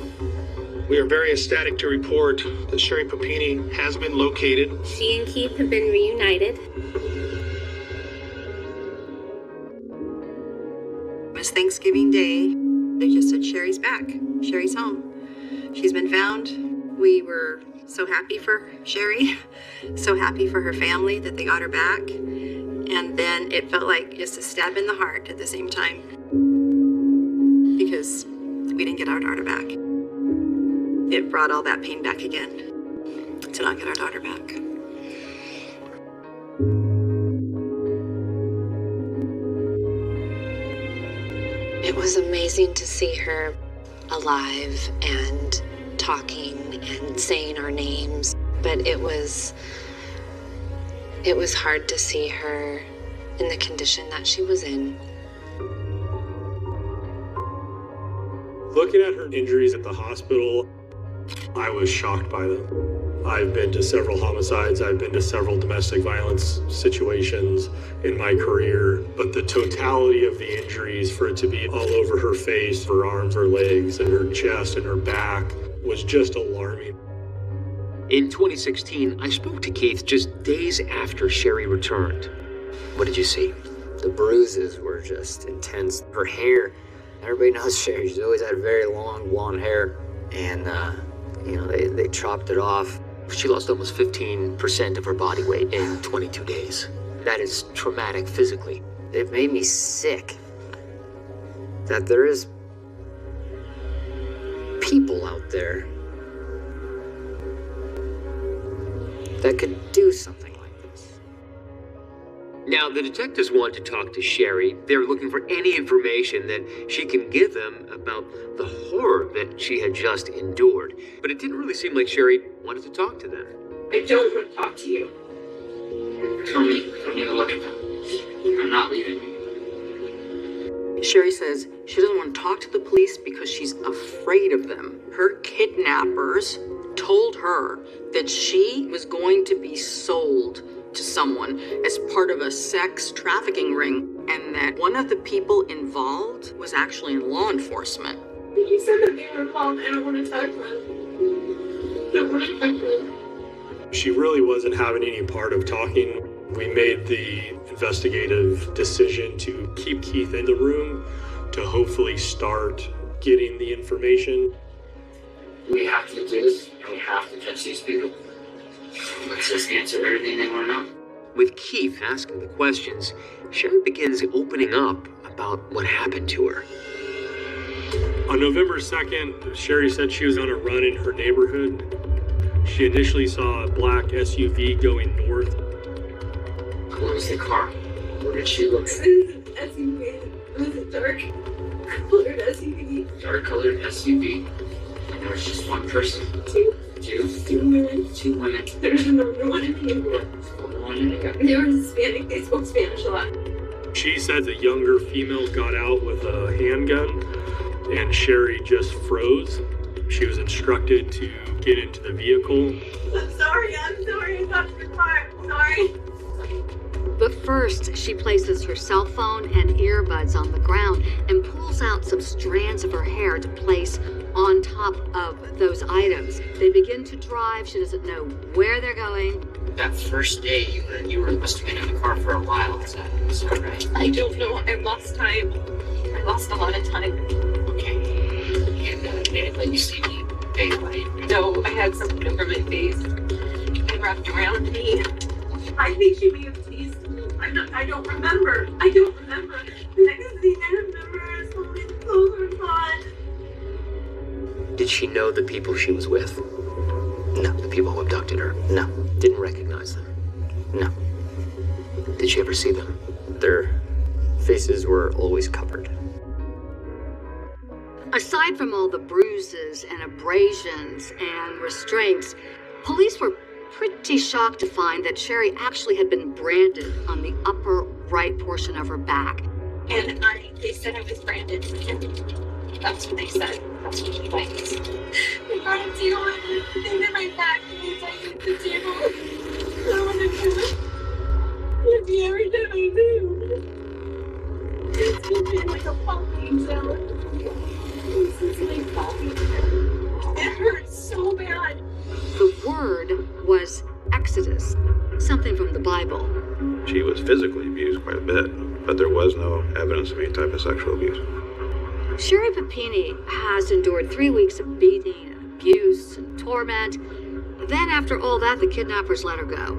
We are very ecstatic to report that Sherri Papini has been located. She and Keith have been reunited. It was Thanksgiving Day. They just said Sherri's back. Sherri's home. She's been found. We were so happy for Sherri, so happy for her family that they got her back. And then it felt like just a stab in the heart at the same time, because we didn't get our daughter back. It brought all that pain back again, to not get our daughter back. It was amazing to see her alive and talking and saying our names, but it was hard to see her in the condition that she was in. Looking at her injuries at the hospital, I was shocked by them. I've been to several homicides, I've been to several domestic violence situations in my career, but the totality of the injuries, for it to be all over her face, her arms, her legs, and her chest and her back, was just alarming. In 2016, I spoke to Keith just days after Sherri returned. What did you see? The bruises were just intense. Her hair, everybody knows Sherri. She's always had very long blonde hair. And, they chopped it off. She lost almost 15% of her body weight in 22 days. That is traumatic physically. It made me sick that there is people out there that could do something like this. Now, the detectives want to talk to Sherri. They're looking for any information that she can give them about the horror that she had just endured. But it didn't really seem like Sherri wanted to talk to them. I don't want to talk to you. Tell me, I need to look at them. I'm not leaving. Sherri says she doesn't want to talk to the police because she's afraid of them. Her kidnappers told her that she was going to be sold to someone as part of a sex trafficking ring, and that one of the people involved was actually in law enforcement. You said that they were involved. I don't want to talk to them. I don't want to talk to them. She really wasn't having any part of talking. We made the investigative decision to keep Keith in the room to hopefully start getting the information. We have to do this, and we have to catch these people. Let's just answer everything they want to know. With Keith asking the questions, Sherri begins opening up about what happened to her. On November 2nd, Sherri said she was on a run in her neighborhood. She initially saw a black SUV going north. What was the car? Where did she look? It was an SUV. It was a dark colored SUV. Dark colored SUV. And there was just one person. Two. Two women. There was another one in the They were Hispanic. They spoke Spanish a lot. She said the younger female got out with a handgun, and Sherri just froze. She was instructed to get into the vehicle. I'm sorry. I got to the car. I'm sorry. But first, she places her cell phone and earbuds on the ground and pulls out some strands of her hair to place on top of those items. They begin to drive. She doesn't know where they're going. That first day, you must have been in the car for a while. Is that right? I don't know. I lost time. I lost a lot of time. Okay. And they didn't let you see me face, right? No, I had something over my face. They wrapped around me. I think she may have teased me. I don't remember. The next thing I remember is holding the clothes were gone. Did she know the people she was with? No, the people who abducted her. No. Didn't recognize them? No. Did she ever see them? Their faces were always covered. Aside from all the bruises and abrasions and restraints, police were pretty shocked to find that Sherri actually had been branded on the upper right portion of her back. And they said I was branded. And that's what they said. That's what he likes. They brought a deal and they did my back and they tightened the table. I don't want to do it. With me every time I do. It's been like a pumpkin salad. This is like pumpkin. It hurts so bad. The word was Exodus, something from the Bible. She was physically abused quite a bit, but there was no evidence of any type of sexual abuse. Sherri Papini has endured 3 weeks of beating and abuse and torment. Then after all that, the kidnappers let her go.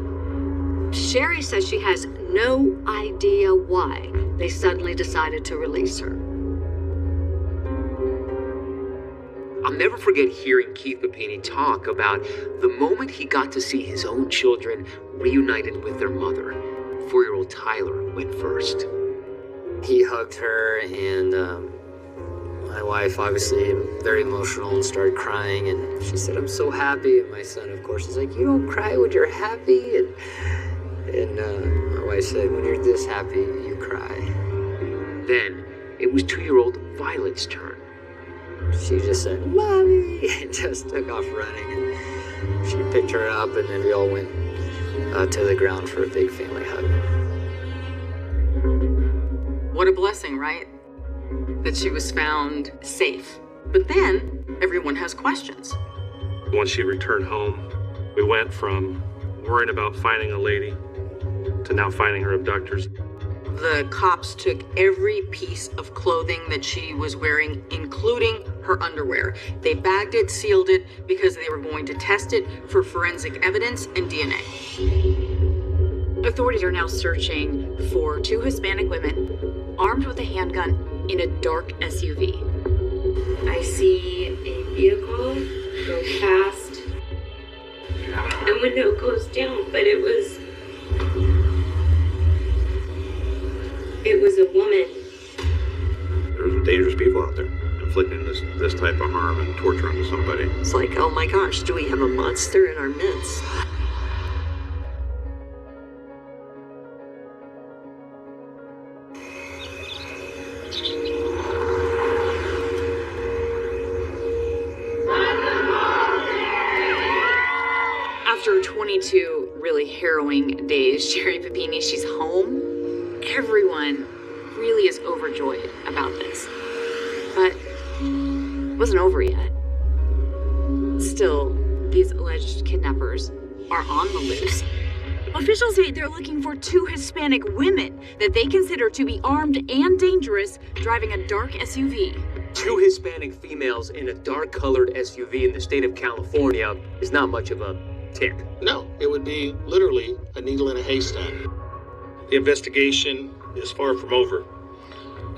Sherri says she has no idea why they suddenly decided to release her. I'll never forget hearing Keith Papini talk about the moment he got to see his own children reunited with their mother. 4-year-old Tyler went first. He hugged her, and my wife, obviously very emotional, and started crying, and she said, "I'm so happy." And my son, of course, is like, "You don't cry when you're happy." And my wife said, "When you're this happy, you cry." Then it was 2-year-old Violet's turn. She just said, "Mommy," and just took off running, and she picked her up, and then we all went to the ground for a big family hug. What a blessing, right? That she was found safe. But then, everyone has questions. Once she returned home, we went from worrying about finding a lady to now finding her abductors. The cops took every piece of clothing that she was wearing, including her underwear. They bagged it, sealed it, because they were going to test it for forensic evidence and DNA. Authorities are now searching for 2 Hispanic women armed with a handgun in a dark SUV. I see a vehicle go past. The window goes down, but it was a woman. There's dangerous people out there inflicting this type of harm and torture onto somebody. It's like, oh my gosh, do we have a monster in our midst? After 22 really harrowing days, Sherri Papini, she's home. Everyone really is overjoyed about this. But it wasn't over yet. Still, these alleged kidnappers are on the loose. Officials say they're looking for 2 Hispanic women that they consider to be armed and dangerous, driving a dark SUV. 2 Hispanic females in a dark-colored SUV in the state of California is not much of a tip. No, it would be literally a needle in a haystack. The investigation is far from over.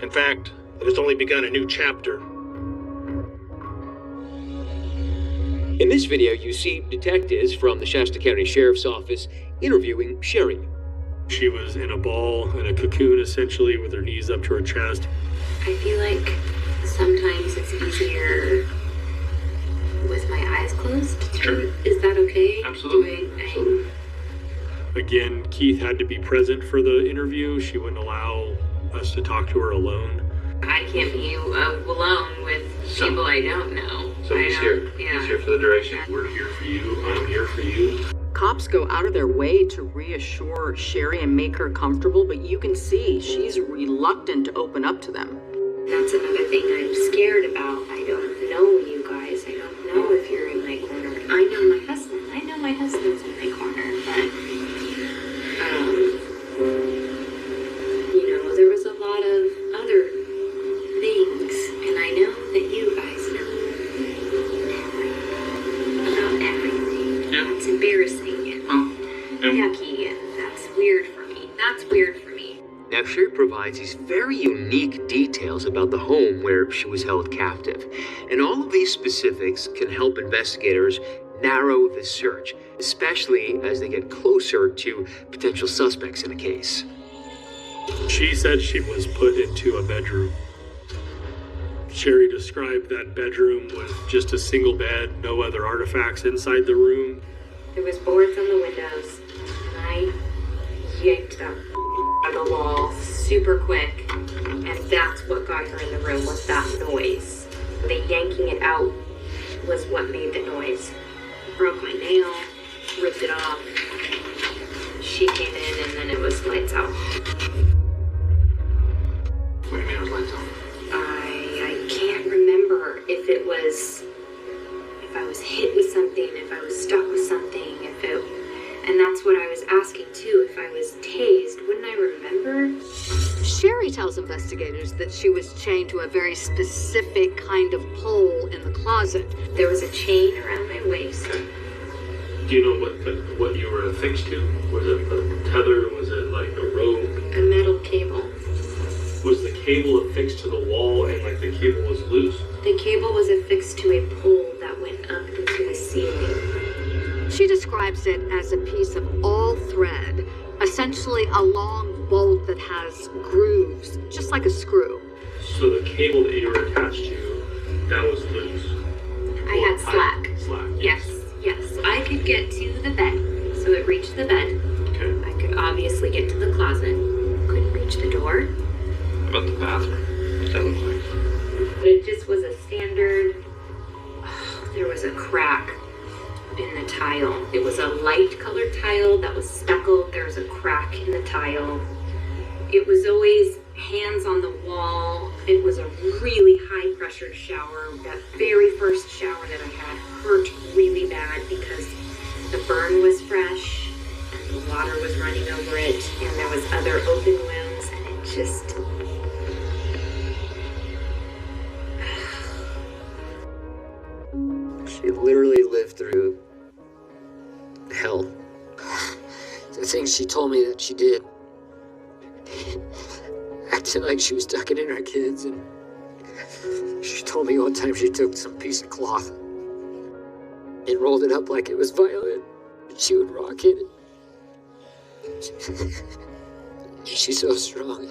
In fact, it has only begun a new chapter. In this video, you see detectives from the Shasta County Sheriff's Office interviewing Sherri. She was in a ball, in a cocoon, essentially, with her knees up to her chest. I feel like sometimes it's easier with my eyes closed. Sure. Is that okay? Absolutely. Again, Keith had to be present for the interview. She wouldn't allow us to talk to her alone. I can't be alone with people I don't know. So he's here. Yeah. He's here for the duration. We're here for you. I'm here for you. Cops go out of their way to reassure Sherri and make her comfortable, but you can see she's reluctant to open up to them. That's another thing I'm scared about. I don't know you guys. I don't know if you're in my corner. I know my husband. I know my husband's in my corner, but there was a lot of other things, and I know that you guys know about everything. Yeah. It's embarrassing and yucky, and that's weird for me. That's weird for me. Now, Sherri provides these very unique details about the home where she was held captive. And all of these specifics can help investigators narrow the search, especially as they get closer to potential suspects in a case. She said she was put into a bedroom. Sherri described that bedroom with just a single bed, no other artifacts inside the room. There was boards on the windows, and I yanked them out of the wall super quick, and that's what got her in the room, was that noise. The yanking it out was what made the noise. Broke my nail, ripped it off. She came in, and then it was lights out. What do you mean it was lights out? I can't remember if I was hit with something, if I was stuck with something, and that's what I was asking too, if I was tased, wouldn't I remember? Sherri tells investigators that she was chained to a very specific kind of pole in the closet. There was a chain around my waist. Do you know what you were affixed to? Was it a tether? Was it like a rope? A metal cable. Was the cable affixed to the wall and like the cable was loose? The cable was affixed to a pole that went up into the ceiling. She describes it as a piece of all thread, essentially a long bolt that has grooves, just like a screw. So the cable that you were attached to, that was loose? I had slack. Slack. Yes. I could get to the bed, so it reached the bed. Okay. I could obviously get to the closet. Couldn't reach the door. About the bathroom? What's that look like? But it just was a standard. There was a crack in the tile. It was a light colored tile that was speckled. There was a crack in the tile. It was always hands on the wall. It was a really high pressured shower. That very first shower that I had hurt really bad because the burn was fresh and the water was running over it, and there was other open wounds, and it just... She literally lived through hell. The things she told me that she did. Acting like she was tucking in her kids, and she told me one time she took some piece of cloth and rolled it up like it was violin, and she would rock it. She's so strong.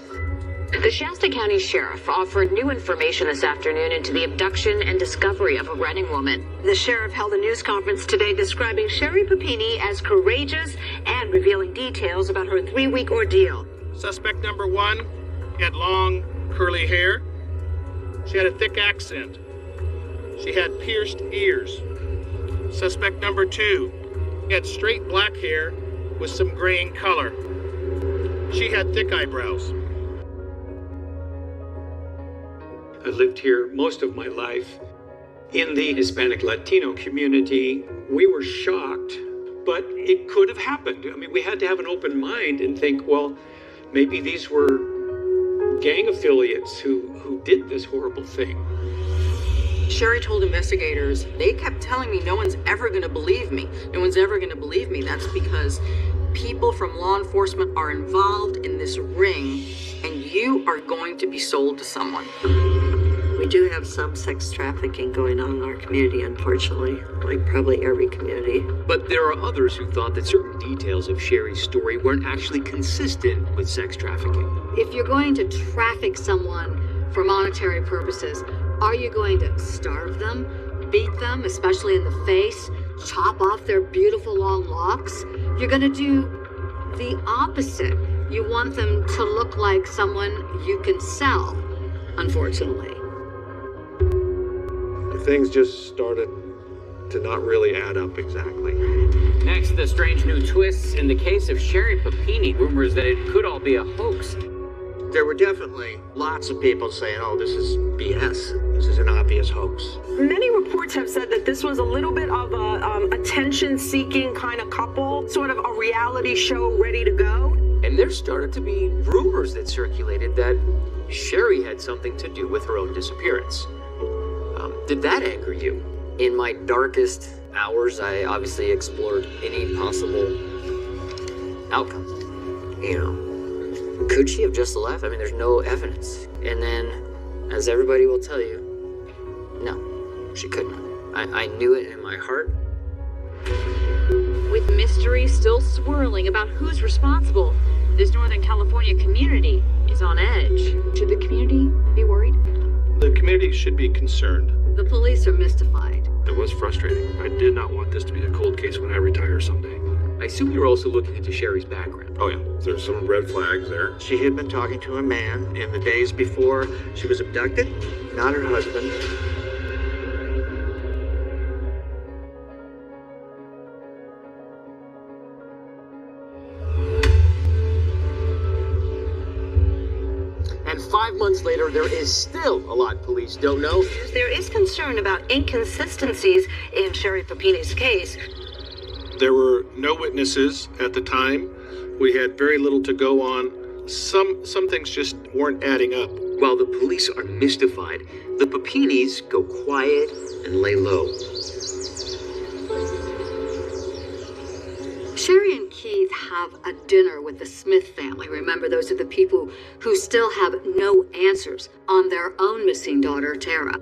The Shasta County Sheriff offered new information this afternoon into the abduction and discovery of a Reading woman. The sheriff held a news conference today describing Sherri Papini as courageous and revealing details about her 3-week ordeal. Suspect number 1 had long, curly hair. She had a thick accent. She had pierced ears. Suspect number 2 had straight black hair with some graying color. She had thick eyebrows. I lived here most of my life. In the Hispanic Latino community, we were shocked, but it could have happened. I mean, we had to have an open mind and think, well, maybe these were gang affiliates who did this horrible thing. Sherri told investigators, they kept telling me no one's ever going to believe me. No one's ever going to believe me. That's because people from law enforcement are involved in this ring, and you are going to be sold to someone. We do have some sex trafficking going on in our community, unfortunately, like probably every community. But there are others who thought that certain details of Sherri's story weren't actually consistent with sex trafficking. If you're going to traffic someone for monetary purposes, are you going to starve them, beat them, especially in the face, chop off their beautiful long locks? You're going to do the opposite. You want them to look like someone you can sell, unfortunately. Things just started to not really add up exactly. Next, the strange new twists in the case of Sherri Papini. Rumors that it could all be a hoax. There were definitely lots of people saying, oh, this is BS. This is an obvious hoax. Many reports have said that this was a little bit of a attention-seeking kind of couple, sort of a reality show ready to go. And there started to be rumors that circulated that Sherri had something to do with her own disappearance. Did that anger you? In my darkest hours, I obviously explored any possible outcome. You know, could she have just left? I mean, there's no evidence. And then, as everybody will tell you, no, she couldn't. I knew it in my heart. With mystery still swirling about who's responsible, this Northern California community is She's on edge. Should the community be worried? The community should be concerned. The police are mystified. It was frustrating. I did not want this to be a cold case when I retire someday. I assume you're also looking into Sherri's background. Oh yeah, there's some red flags there. She had been talking to a man in the days before she was abducted, not her husband. And 5 months later, there is still a lot police don't know. There is concern about inconsistencies in Sherri Papini's case. There were no witnesses at the time. We had very little to go on. Some things just weren't adding up. While the police are mystified, the Papinis go quiet and lay low. Sherri and Keith have a dinner with the Smith family. Remember, those are the people who still have no answers on their own missing daughter, Tara.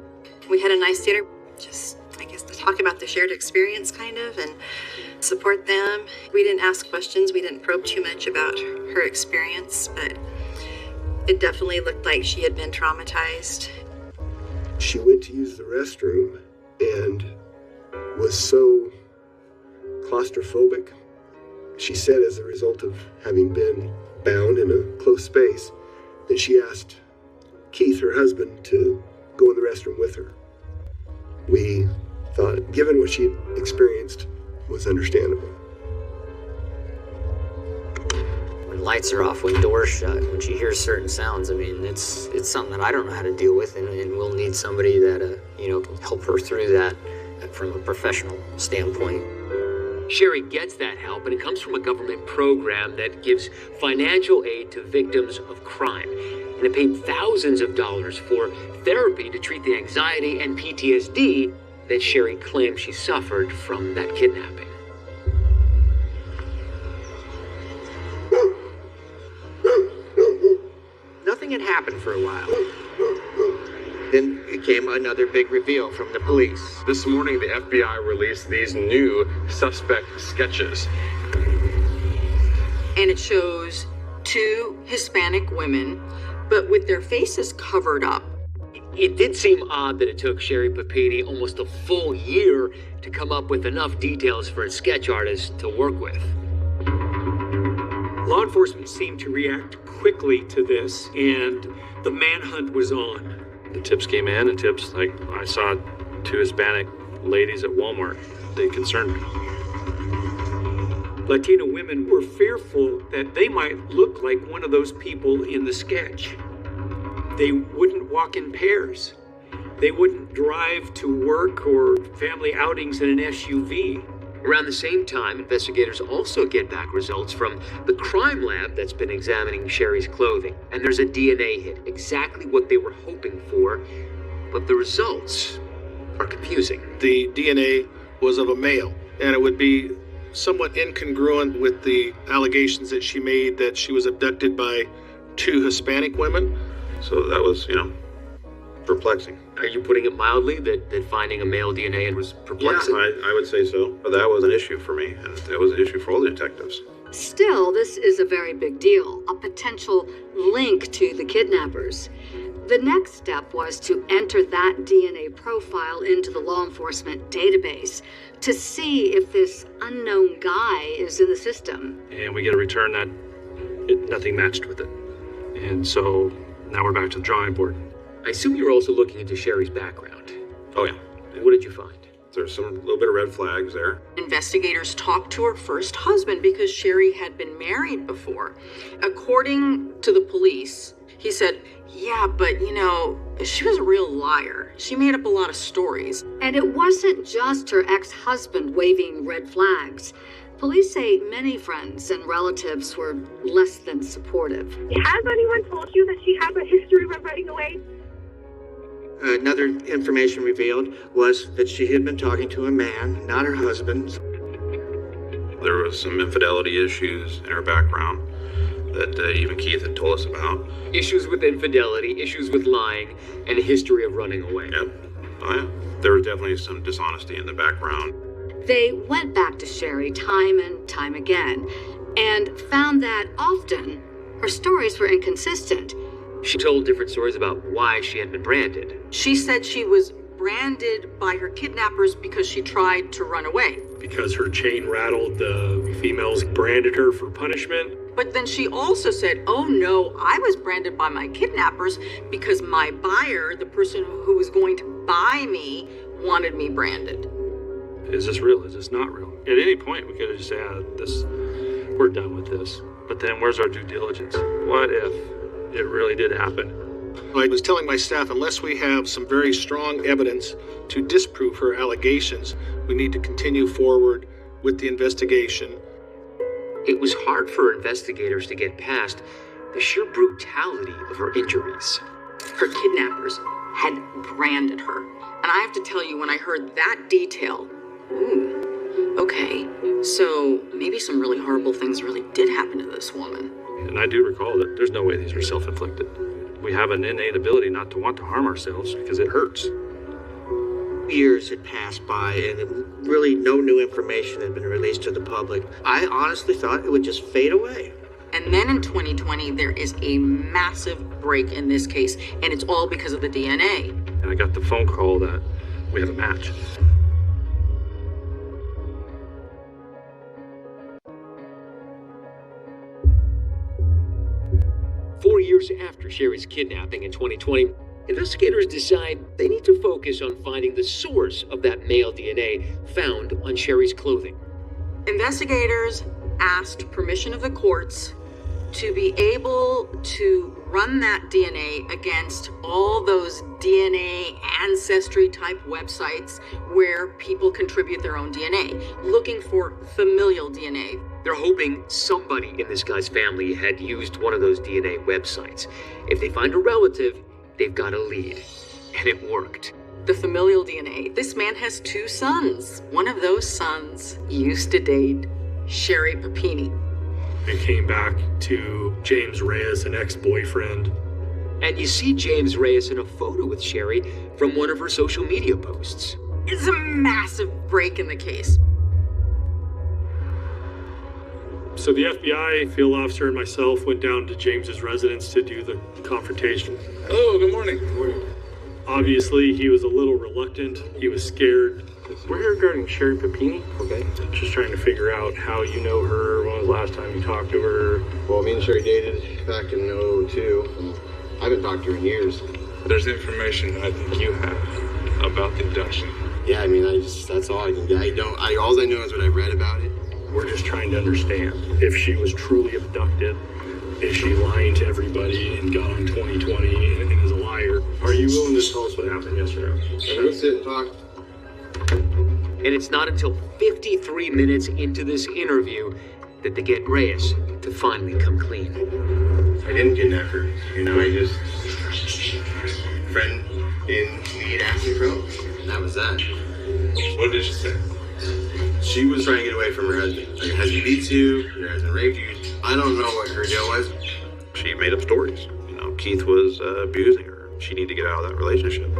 We had a nice dinner, just, I guess, to talk about the shared experience, kind of, and support them. We didn't ask questions. We didn't probe too much about her experience, but it definitely looked like she had been traumatized. She went to use the restroom and was so claustrophobic. She said as a result of having been bound in a close space that she asked Keith, her husband, to go in the restroom with her. We thought, given what she experienced, was understandable. When lights are off, when doors shut, when she hears certain sounds, I mean, it's something that I don't know how to deal with, and we'll need somebody that, can help her through that from a professional standpoint. Sherri gets that help, and it comes from a government program that gives financial aid to victims of crime. And it paid thousands of dollars for therapy to treat the anxiety and PTSD that Sherri claims she suffered from that kidnapping. Nothing had happened for a while. Then came another big reveal from the police. This morning, the FBI released these new suspect sketches. And it shows 2 Hispanic women, but with their faces covered up. It did seem odd that it took Sherri Papini almost a full year to come up with enough details for a sketch artist to work with. Law enforcement seemed to react quickly to this, and the manhunt was on. The tips came in, and tips like, I saw 2 Hispanic ladies at Walmart. They concerned me. Latino women were fearful that they might look like one of those people in the sketch. They wouldn't walk in pairs. They wouldn't drive to work or family outings in an SUV. Around the same time, investigators also get back results from the crime lab that's been examining Sherri's clothing. And there's a DNA hit, exactly what they were hoping for, but the results are confusing. The DNA was of a male, and it would be somewhat incongruent with the allegations that she made that she was abducted by 2 Hispanic women. So that was, perplexing. Are you putting it mildly that finding a male DNA was perplexing? Yeah, I would say so. But that was an issue for me, and that was an issue for all the detectives. Still, this is a very big deal, a potential link to the kidnappers. The next step was to enter that DNA profile into the law enforcement database to see if this unknown guy is in the system. And we get a return that nothing matched with it. And so now we're back to the drawing board. I assume you were also looking into Sherri's background. Oh yeah. What did you find? There's some little bit of red flags there. Investigators talked to her first husband because Sherri had been married before. According to the police, he said, yeah, but she was a real liar. She made up a lot of stories. And it wasn't just her ex-husband waving red flags. Police say many friends and relatives were less than supportive. Has anyone told you that she has a history of running away? Another information revealed was that she had been talking to a man, not her husband. There was some infidelity issues in her background that even Keith had told us about. Issues with infidelity, issues with lying, and a history of running away. Yep. Oh yeah. There was definitely some dishonesty in the background. They went back to Sherri time and time again and found that often her stories were inconsistent. She told different stories about why she had been branded. She said she was branded by her kidnappers because she tried to run away. Because her chain rattled, the females branded her for punishment. But then she also said, oh no, I was branded by my kidnappers because my buyer, the person who was going to buy me, wanted me branded. Is this real? Is this not real? At any point, we could have just said, we're done with this. But then where's our due diligence? What if it really did happen? I was telling my staff, unless we have some very strong evidence to disprove her allegations, we need to continue forward with the investigation. It was hard for investigators to get past the sheer brutality of her injuries. Her kidnappers had branded her. And I have to tell you, when I heard that detail, okay, so maybe some really horrible things really did happen to this woman. And I do recall that there's no way these are self-inflicted. We have an innate ability not to want to harm ourselves because it hurts. Years had passed by and really no new information had been released to the public. I honestly thought it would just fade away. And then in 2020, there is a massive break in this case, and it's all because of the DNA. And I got the phone call that we have a match. Four years after Sherri's kidnapping in 2020, investigators decide they need to focus on finding the source of that male DNA found on Sherri's clothing. Investigators asked permission of the courts to be able to run that DNA against all those DNA ancestry type websites where people contribute their own DNA, looking for familial DNA. They're hoping somebody in this guy's family had used one of those DNA websites. If they find a relative, they've got a lead. And it worked. The familial DNA. This man has 2 sons. One of those sons used to date Sherri Papini. It came back to James Reyes, an ex-boyfriend. And you see James Reyes in a photo with Sherri from one of her social media posts. It's a massive break in the case. So the FBI field officer and myself went down to James's residence to do the confrontation. Oh, good morning. Good morning. Obviously, he was a little reluctant. He was scared. We're here regarding Sherri Papini. Okay. Just trying to figure out how you know her. When was the last time you talked to her? Well, me and Sherri dated back in 2002. I haven't talked to her in years. There's information I think you have about the abduction. Yeah, I mean, that's all I can get. All I know is what I read about it. We're just trying to understand if she was truly abducted, is she lying to everybody and got on 2020 and is a liar? Are you willing to tell us what happened yesterday? Let's sit and talk. And it's not until 53 minutes into this interview that they get Reyes to finally come clean. I didn't kidnap her. I just... friend in need asked me for help, and that was that. What did she say? She was trying to get away from her husband. Like, her husband beats you, your husband raped you. I don't know what her deal was. She made up stories. Keith was abusing her. She needed to get out of that relationship.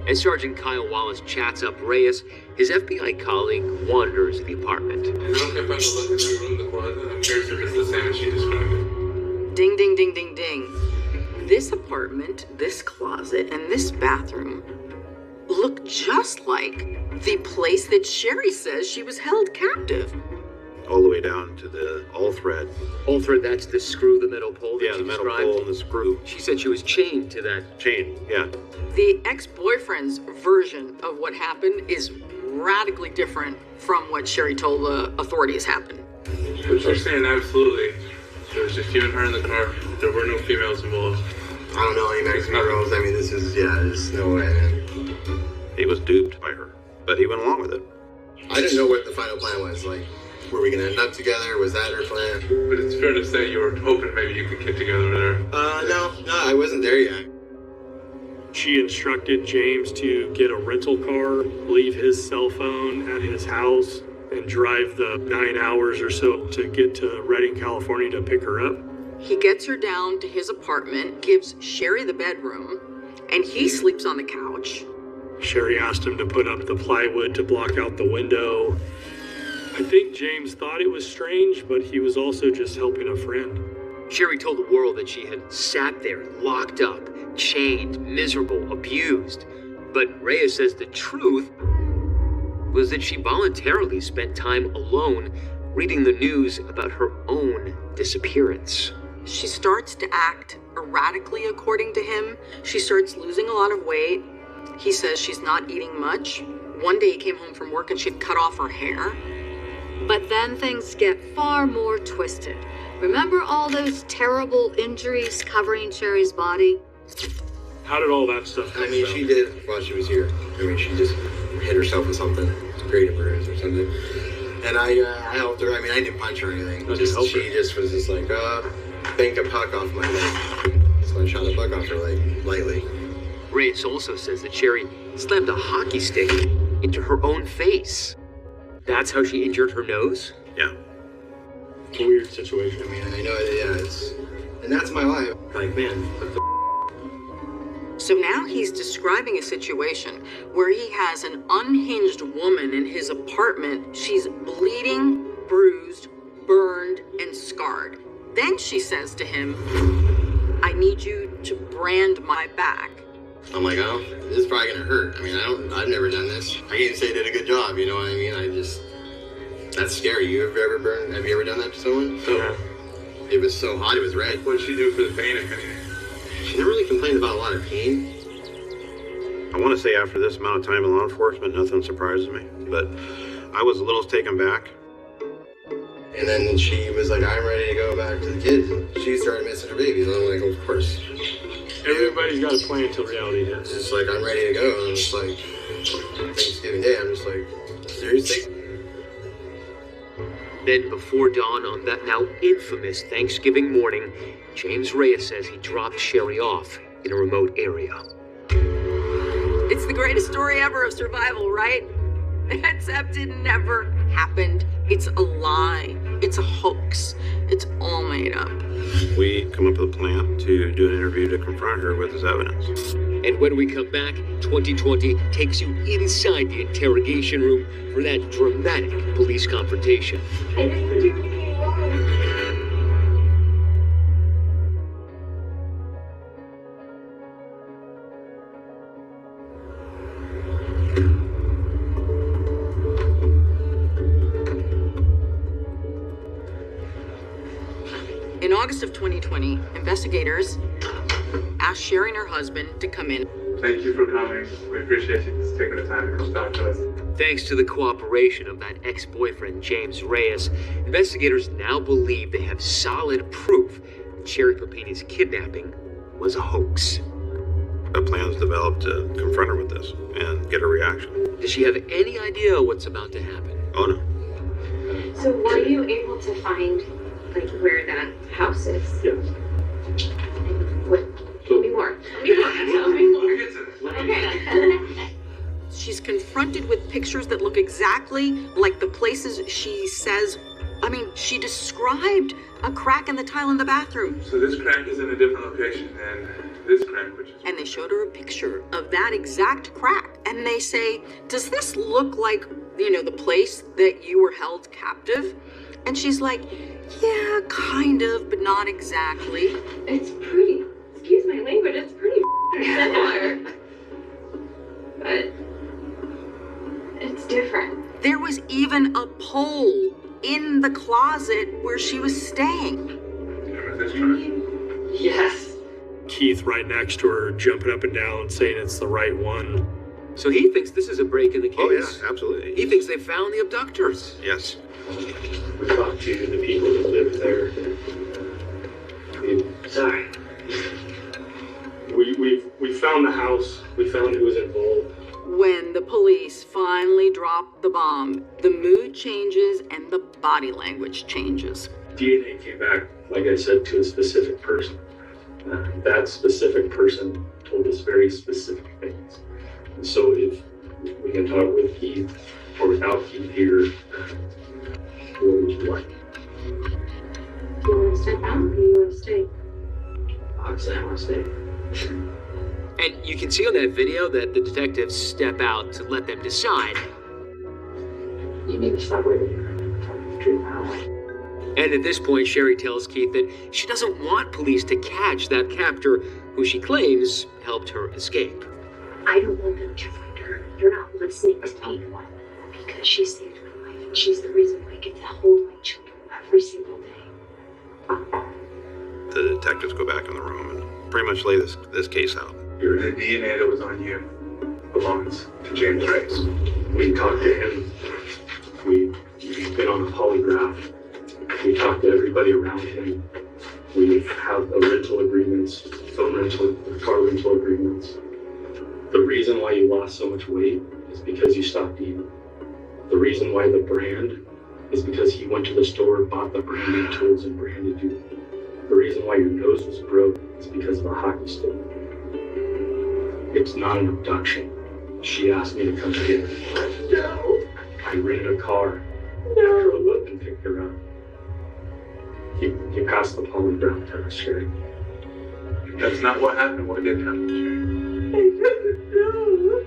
As Sergeant Kyle Wallace chats up Reyes, his FBI colleague wanders the apartment. Is it okay if I look in the room, the closet? I'm curious if it's the same as she described it. Ding, ding, ding, ding, ding. This apartment, this closet, and this bathroom look just like the place that Sherri says she was held captive. All the way down to the all-thread. All-thread, that's the screw, the metal pole that Yeah, the metal pole and the screw. She said she was chained to that. Chain, yeah. The ex-boyfriend's version of what happened is radically different from what Sherri told the authorities happened. But you're saying absolutely. There was just you and her in the car. There were no females involved. I don't know any Mexican girls. I mean, there's no way, man. He was duped by her, but he went along with it. I didn't know what the final plan was. Like, were we gonna end up together? Was that her plan? But it's fair to say you were hoping maybe you could get together with her. No, I wasn't there yet. She instructed James to get a rental car, leave his cell phone at his house, and drive the 9 hours or so to get to Redding, California to pick her up. He gets her down to his apartment, gives Sherri the bedroom, and he sleeps on the couch. Sherri asked him to put up the plywood to block out the window. I think James thought it was strange, but he was also just helping a friend. Sherri told the world that she had sat there, locked up, chained, miserable, abused. But Reyes says the truth was that she voluntarily spent time alone reading the news about her own disappearance. She starts to act erratically, according to him. She starts losing a lot of weight. He says she's not eating much. One day he came home from work and she'd cut off her hair. But then things get far more twisted. Remember all those terrible injuries covering Sherri's body? How did all that stuff come I mean, about? she did while she was here. I mean, she just hit herself with something, created a bruise or something. And I helped her. I mean, I didn't punch her or anything. She just was just like, banked a puck off my leg. So I shot a puck off her leg, lightly. Reyes also says that Sherri slammed a hockey stick into her own face. That's how she injured her nose? Yeah. It's a weird situation. I mean, I know and that's my life. Like, man, what the So now he's describing a situation where he has an unhinged woman in his apartment. She's bleeding, bruised, burned, and scarred. Then she says to him, I need you to brand my back. I'm like, oh, this is probably gonna hurt. I mean, I've never done this. I can't say I did a good job, you know what I mean? That's scary. Have you ever done that to someone? Yeah. It was so hot, it was red. What did she do for the pain, if anything? She never really complained about a lot of pain. I want to say after this amount of time in law enforcement, nothing surprises me. But I was a little taken back. And then she was like, I'm ready to go back to the kids. And she started missing her babies. And I'm like, of course. Everybody's got a plan until reality hits. It's just like, I'm ready to go. And I'm just like, Thanksgiving Day, I'm just like, seriously? Then before dawn on that now infamous Thanksgiving morning, James Reyes says he dropped Sherri off in a remote area. It's the greatest story ever of survival, right? Except it never happened. It's a lie. It's a hoax. It's all made up. We come up with a plan to do an interview to confront her with this evidence. And when we come back, 2020 takes you inside the interrogation room for that dramatic police confrontation. I didn't do anything wrong. In August of 2020, investigators asked Sherri and her husband to come in. Thank you for coming. We appreciate you taking the time to come talk to us. Thanks to the cooperation of that ex-boyfriend, James Reyes, investigators now believe they have solid proof that Sherri Papini's kidnapping was a hoax. A plan's developed to confront her with this and get a reaction. Does she have any idea what's about to happen? Oh, no. So were you able to find, like, where that house is? Yes. What? Tell me more. Tell me more. Okay. She's confronted with pictures that look exactly like the places she says. I mean, she described a crack in the tile in the bathroom. So this crack is in a different location than this crack, which is... And they showed her a picture of that exact crack. And they say, does this look like, the place that you were held captive? And she's like, yeah, kind of, but not exactly. It's pretty, excuse my language, it's pretty similar. But it's different. There was even a pole in the closet where she was staying. Remember this crack? Yes. Keith right next to her, jumping up and down, saying it's the right one. So he thinks this is a break in the case. Oh, yeah, absolutely. He thinks they found the abductors. Yes. We talked to the people that live there. Sorry. We found the house. We found who was involved. When the police finally drop the bomb, the mood changes and the body language changes. DNA came back, like I said, to a specific person. That specific person told us very specific things. And so if we can talk with Keith or without Keith here, what would you like? Do you want to step out or do you want to stay? Obviously, I want to stay. And you can see on that video that the detectives step out to let them decide. You need to stop waiting. Tell me the truth now. And at this point, Sherri tells Keith that she doesn't want police to catch that captor who she claims helped her escape. I don't want them to find her. You're not listening to me. Because she saved my life, and she's the reason why I get to hold my children every single day. The detectives go back in the room and pretty much lay this case out. The DNA that was on you belongs to James Rice. We talked to him. We've been on a polygraph. We talked to everybody around him. We have rental agreements, phone rental, car rental agreements. The reason why you lost so much weight is because you stopped eating. The reason why the brand is because he went to the store, bought the branding tools, and branded you. The reason why your nose was broke is because of a hockey stick. It's not an abduction. She asked me to come get her. No. I rented a car. I drove up and picked her up. You passed the polygraph test, Sherri. That's not what happened. What did happen, Sherri? I don't know.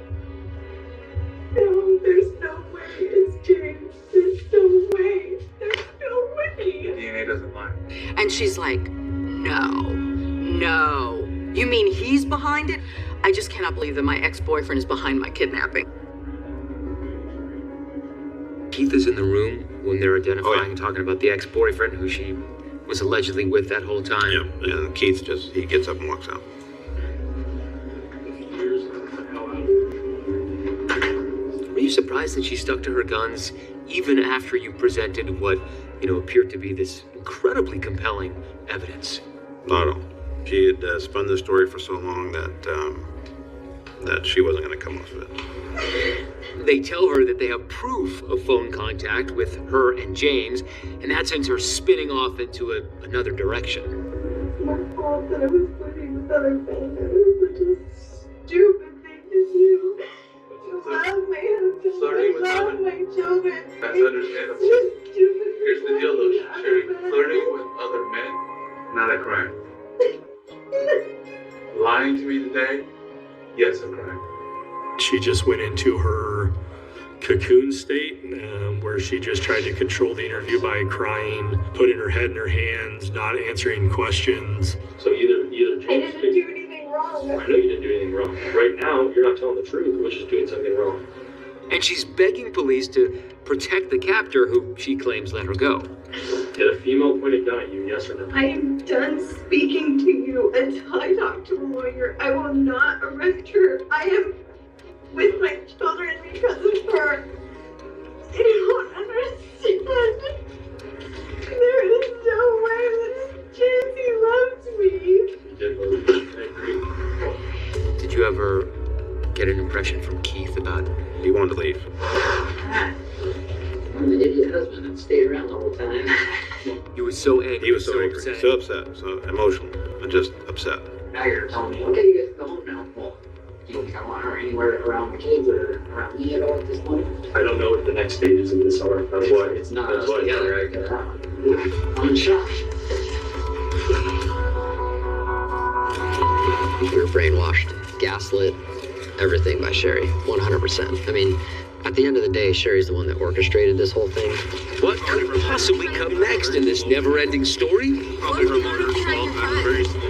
No, there's no way it's James. There's no way. There's no way. DNA doesn't lie. And she's like, no. You mean he's behind it? I just cannot believe that my ex-boyfriend is behind my kidnapping. Keith is in the room when they're identifying and talking about the ex-boyfriend who she was allegedly with that whole time. Yeah, and Keith he gets up and walks out. Were you surprised that she stuck to her guns even after you presented what, appeared to be this incredibly compelling evidence? Not at all. She had spun the story for so long that she wasn't going to come off of it. They tell her that they have proof of phone contact with her and James, and that sends her spinning off into another direction. My fault that I was flirting with other men. It was such a stupid thing to do. To love my husband, to love my children. That's understandable. Here's the deal though, Sherri. Flirting with other men, not a crime. Lying to me today, yes, a crime. She just went into her cocoon state where she just tried to control the interview by crying, putting her head in her hands, not answering questions. So either I didn't do anything wrong. I know you didn't do anything wrong. Right now, you're not telling the truth, which is doing something wrong. And she's begging police to protect the captor who she claims let her go. Did a female point a gun at you, yes or no? I am done speaking to you until I talk to a lawyer. I will not arrest her. I am with my children because of her. I don't understand. There is no way that Jesse loves me. I agree. Did you ever get an impression from Keith about he wanted to leave? I'm an idiot husband that stayed around the whole time. He was so angry. He was so angry, so upset, so emotional, and just upset. Now you're telling me, okay, you guys go home now. Well, you don't think I want her anywhere around the kids or around me at all at this point? I don't know what the next stages of this are. That's why. It's not That's us why. together. I get it out. I'm in shock. We were brainwashed, gaslit, everything by Sherri, 100%. I mean, at the end of the day, Sherri's the one that orchestrated this whole thing. What could possibly come next in this never-ending story? Probably her murder,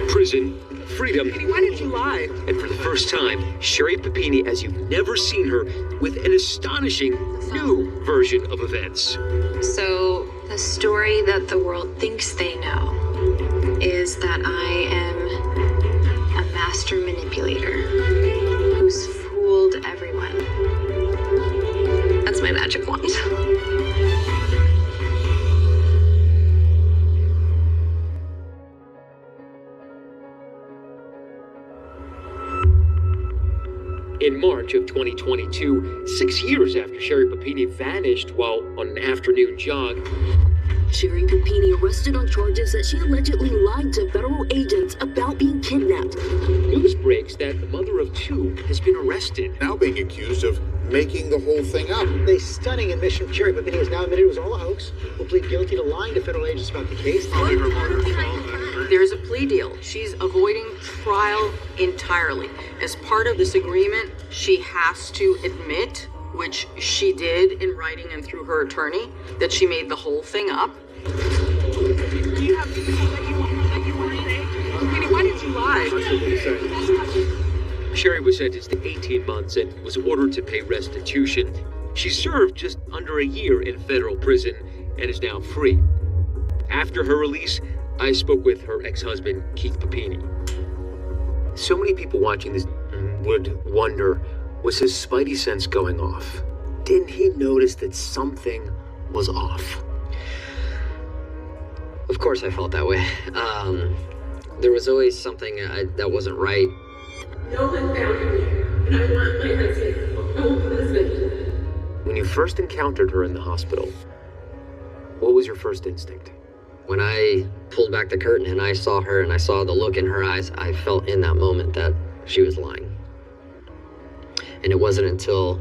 Prison, freedom, Why did you lie? and for the first time, Sherri Papini as you've never seen her with an astonishing new version of events. So, the story that the world thinks they know is that I am a master manipulator who's fooled everyone. That's my magic wand. In March of 2022, 6 years after Sherri Papini vanished while on an afternoon jog, Sherri Papini arrested on charges that she allegedly lied to federal agents about being kidnapped. News breaks that the mother of two has been arrested. Now being accused of making the whole thing up. A stunning admission from Sherri Papini has now admitted it was all a hoax. Will plead guilty to lying to federal agents about the case. There's a plea deal. She's avoiding trial entirely. As part of this agreement, she has to admit, which she did in writing and through her attorney, that she made the whole thing up. have people that you want to say? Papini, why did you lie? Sherri was sentenced to 18 months and was ordered to pay restitution. She served just under a year in federal prison and is now free. After her release, I spoke with her ex-husband, Keith Papini. So many people watching this would wonder, was his spidey sense going off? Didn't he notice that something was off? Of course I felt that way. There was always something that wasn't right. No one found me, and I want my husband. I want my husband. When you first encountered her in the hospital, what was your first instinct? When I pulled back the curtain and I saw her and I saw the look in her eyes, I felt in that moment that she was lying. And it wasn't until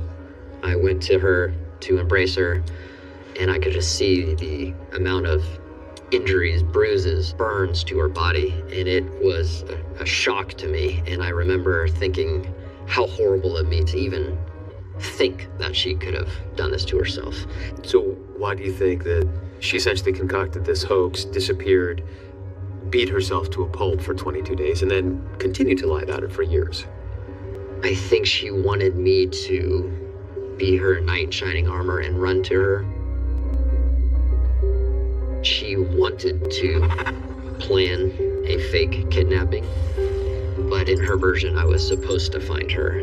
I went to her to embrace her and I could just see the amount of injuries, bruises, burns to her body, and it was a shock to me. And I remember thinking how horrible of me to even think that she could have done this to herself. So why do you think that she essentially concocted this hoax, disappeared, beat herself to a pulp for 22 days, and then continued to lie about it for years? I think she wanted me to be her knight in shining armor and run to her. She wanted to plan a fake kidnapping, but in her version, I was supposed to find her.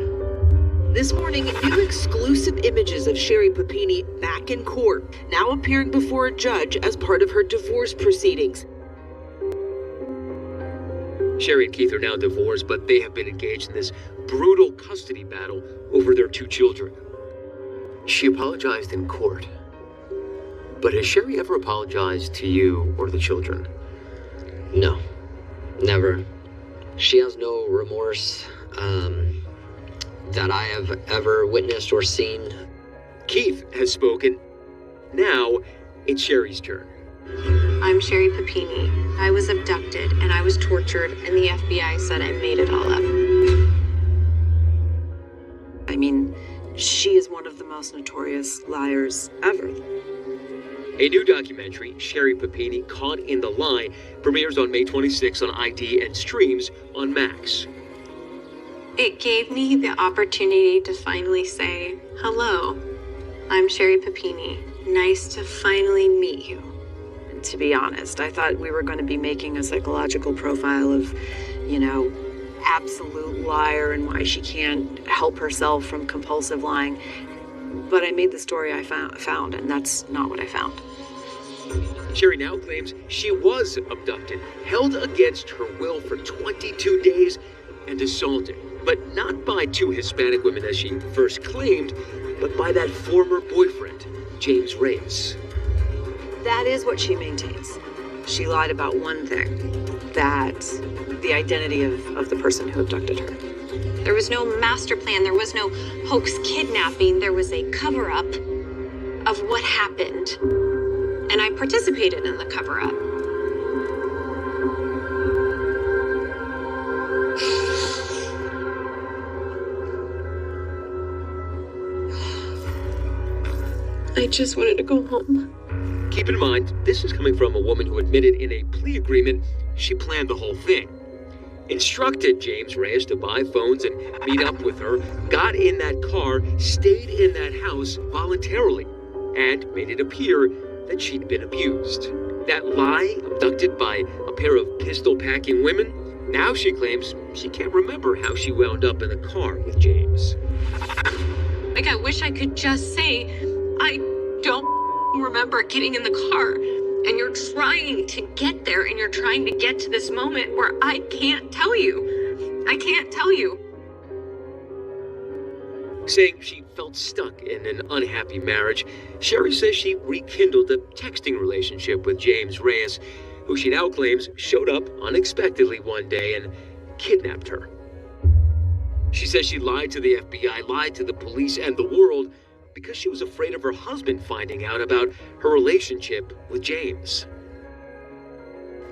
This morning, new exclusive images of Sherri Papini back in court, now appearing before a judge as part of her divorce proceedings. Sherri and Keith are now divorced, but they have been engaged in this brutal custody battle over their 2 children. She apologized in court. But has Sherri ever apologized to you or the children? No, never. She has no remorse that I have ever witnessed or seen. Keith has spoken. Now it's Sherri's turn. I'm Sherri Papini. I was abducted and I was tortured, and the FBI said I made it all up. I mean, she is one of the most notorious liars ever. A new documentary, Sherri Papini, Caught in the Lie, premieres on May 26 on ID and streams on Max. It gave me the opportunity to finally say, hello, I'm Sherri Papini. Nice to finally meet you. And to be honest, I thought we were going to be making a psychological profile of, absolute liar and why she can't help herself from compulsive lying. But I made the story I found, and that's not what I found. Sherri now claims she was abducted, held against her will for 22 days, and assaulted. But not by 2 Hispanic women as she first claimed, but by that former boyfriend, James Reyes. That is what she maintains. She lied about one thing, that the identity of the person who abducted her. There was no master plan. There was no hoax kidnapping. There was a cover-up of what happened. And I participated in the cover-up. I just wanted to go home. Keep in mind, this is coming from a woman who admitted in a plea agreement she planned the whole thing. Instructed James Reyes to buy phones and meet up with her, got in that car, stayed in that house voluntarily, and made it appear that she'd been abused. That lie, abducted by a pair of pistol-packing women, now she claims she can't remember how she wound up in the car with James. Like, I wish I could just say, I don't remember getting in the car. And you're trying to get there, and you're trying to get to this moment where I can't tell you. I can't tell you. Saying she felt stuck in an unhappy marriage, Sherri says she rekindled a texting relationship with James Reyes, who she now claims showed up unexpectedly one day and kidnapped her. She says she lied to the FBI, lied to the police and the world, because she was afraid of her husband finding out about her relationship with James.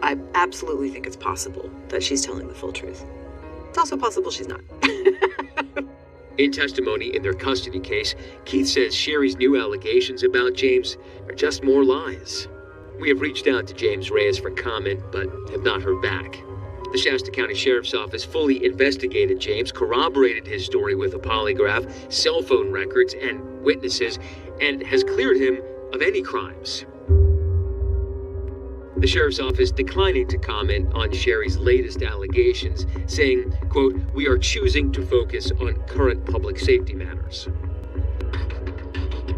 I absolutely think it's possible that she's telling the full truth. It's also possible she's not. In testimony in their custody case, Keith says Sherri's new allegations about James are just more lies. We have reached out to James Reyes for comment, but have not heard back. The Shasta County Sheriff's Office fully investigated James, corroborated his story with a polygraph, cell phone records, and witnesses, and has cleared him of any crimes. The Sheriff's Office declining to comment on Sherri's latest allegations, saying, quote, "We are choosing to focus on current public safety matters."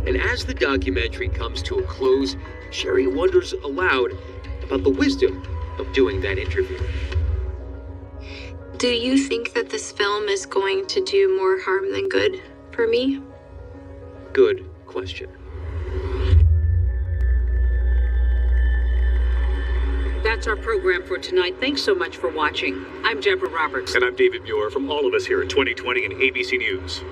And as the documentary comes to a close, Sherri wonders aloud about the wisdom of doing that interview. Do you think that this film is going to do more harm than good for me? Good question. That's our program for tonight. Thanks so much for watching. I'm Deborah Roberts. And I'm David Muir from all of us here at 2020 and ABC News.